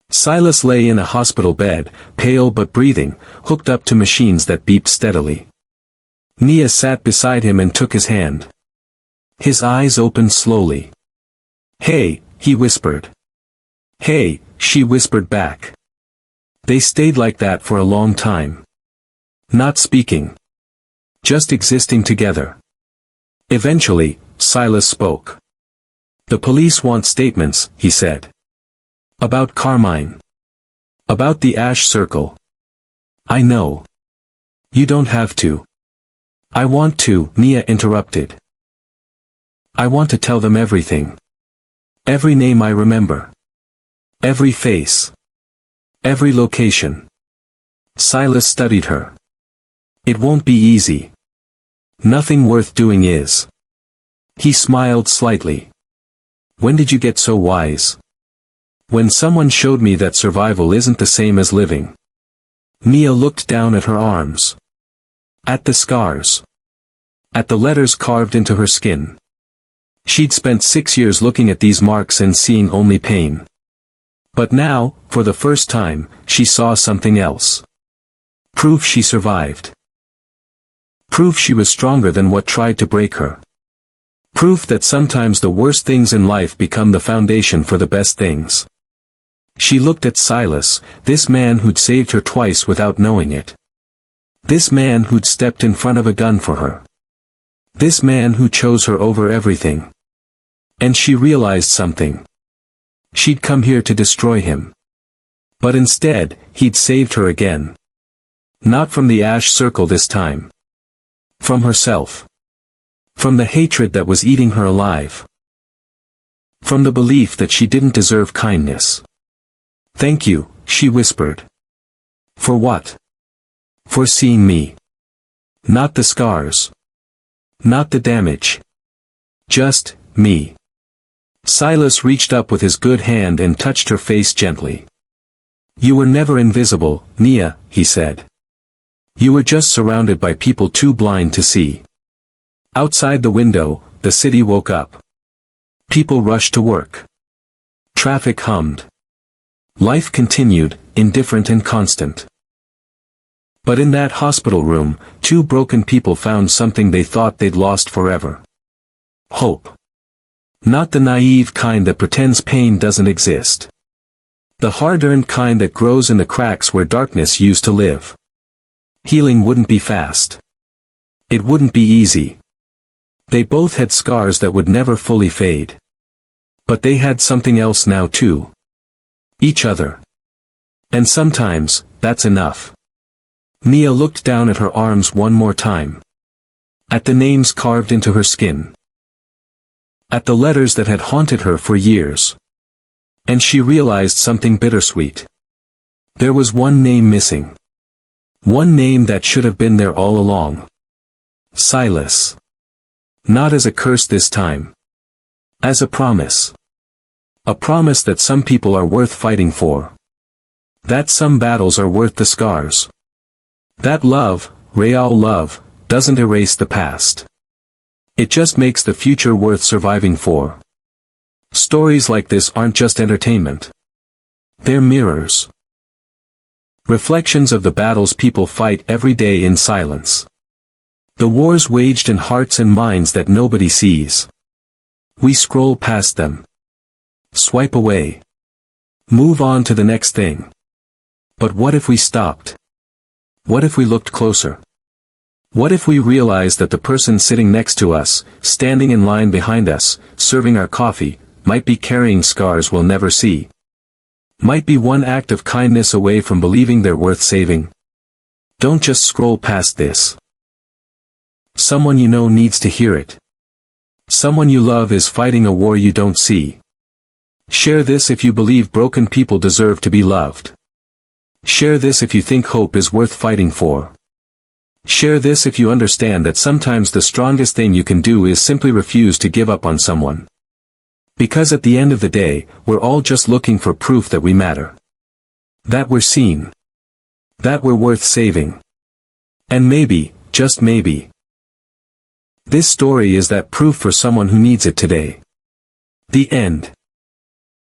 S1: Silas lay in a hospital bed, pale but breathing, hooked up to machines that beeped steadily. Nia sat beside him and took his hand. His eyes opened slowly. "Hey," he whispered. "Hey," she whispered back. They stayed like that for a long time. Not speaking. Just existing together. Eventually, Silas spoke. "The police want statements," he said. "About Carmine. About the Ash Circle." "I know. You don't have to." "I want to," Nia interrupted. "I want to tell them everything. Every name I remember. Every face. Every location." Silas studied her. "It won't be easy. Nothing worth doing is." He smiled slightly. "When did you get so wise?" "When someone showed me that survival isn't the same as living." Nia looked down at her arms. At the scars. At the letters carved into her skin. She'd spent 6 years looking at these marks and seeing only pain. But now, for the first time, she saw something else. Proof she survived. Proof she was stronger than what tried to break her. Proof that sometimes the worst things in life become the foundation for the best things. She looked at Silas, this man who'd saved her twice without knowing it. This man who'd stepped in front of a gun for her. This man who chose her over everything. And she realized something. She'd come here to destroy him. But instead, he'd saved her again. Not from the ash circle this time. From herself. From the hatred that was eating her alive. From the belief that she didn't deserve kindness. "Thank you," she whispered. "For what?" "For seeing me. Not the scars. Not the damage. Just, me." Silas reached up with his good hand and touched her face gently. "You were never invisible, Nia," he said. "You were just surrounded by people too blind to see." Outside the window, the city woke up. People rushed to work. Traffic hummed. Life continued, indifferent and constant. But in that hospital room, two broken people found something they thought they'd lost forever. Hope. Not the naive kind that pretends pain doesn't exist. The hard-earned kind that grows in the cracks where darkness used to live. Healing wouldn't be fast. It wouldn't be easy. They both had scars that would never fully fade. But they had something else now too. Each other. And sometimes, that's enough. Nia looked down at her arms one more time. At the names carved into her skin. At the letters that had haunted her for years. And she realized something bittersweet. There was one name missing. One name that should have been there all along. Silas. Not as a curse this time. As a promise. A promise that some people are worth fighting for. That some battles are worth the scars. That love, real love, doesn't erase the past. It just makes the future worth surviving for. Stories like this aren't just entertainment. They're mirrors. Reflections of the battles people fight every day in silence. The wars waged in hearts and minds that nobody sees. We scroll past them. Swipe away. Move on to the next thing. But what if we stopped? What if we looked closer? What if we realized that the person sitting next to us, standing in line behind us, serving our coffee, might be carrying scars we'll never see? Might be one act of kindness away from believing they're worth saving? Don't just scroll past this. Someone you know needs to hear it. Someone you love is fighting a war you don't see. Share this if you believe broken people deserve to be loved. Share this if you think hope is worth fighting for. Share this if you understand that sometimes the strongest thing you can do is simply refuse to give up on someone. Because at the end of the day, we're all just looking for proof that we matter. That we're seen. That we're worth saving. And maybe, just maybe, this story is that proof for someone who needs it today. The end.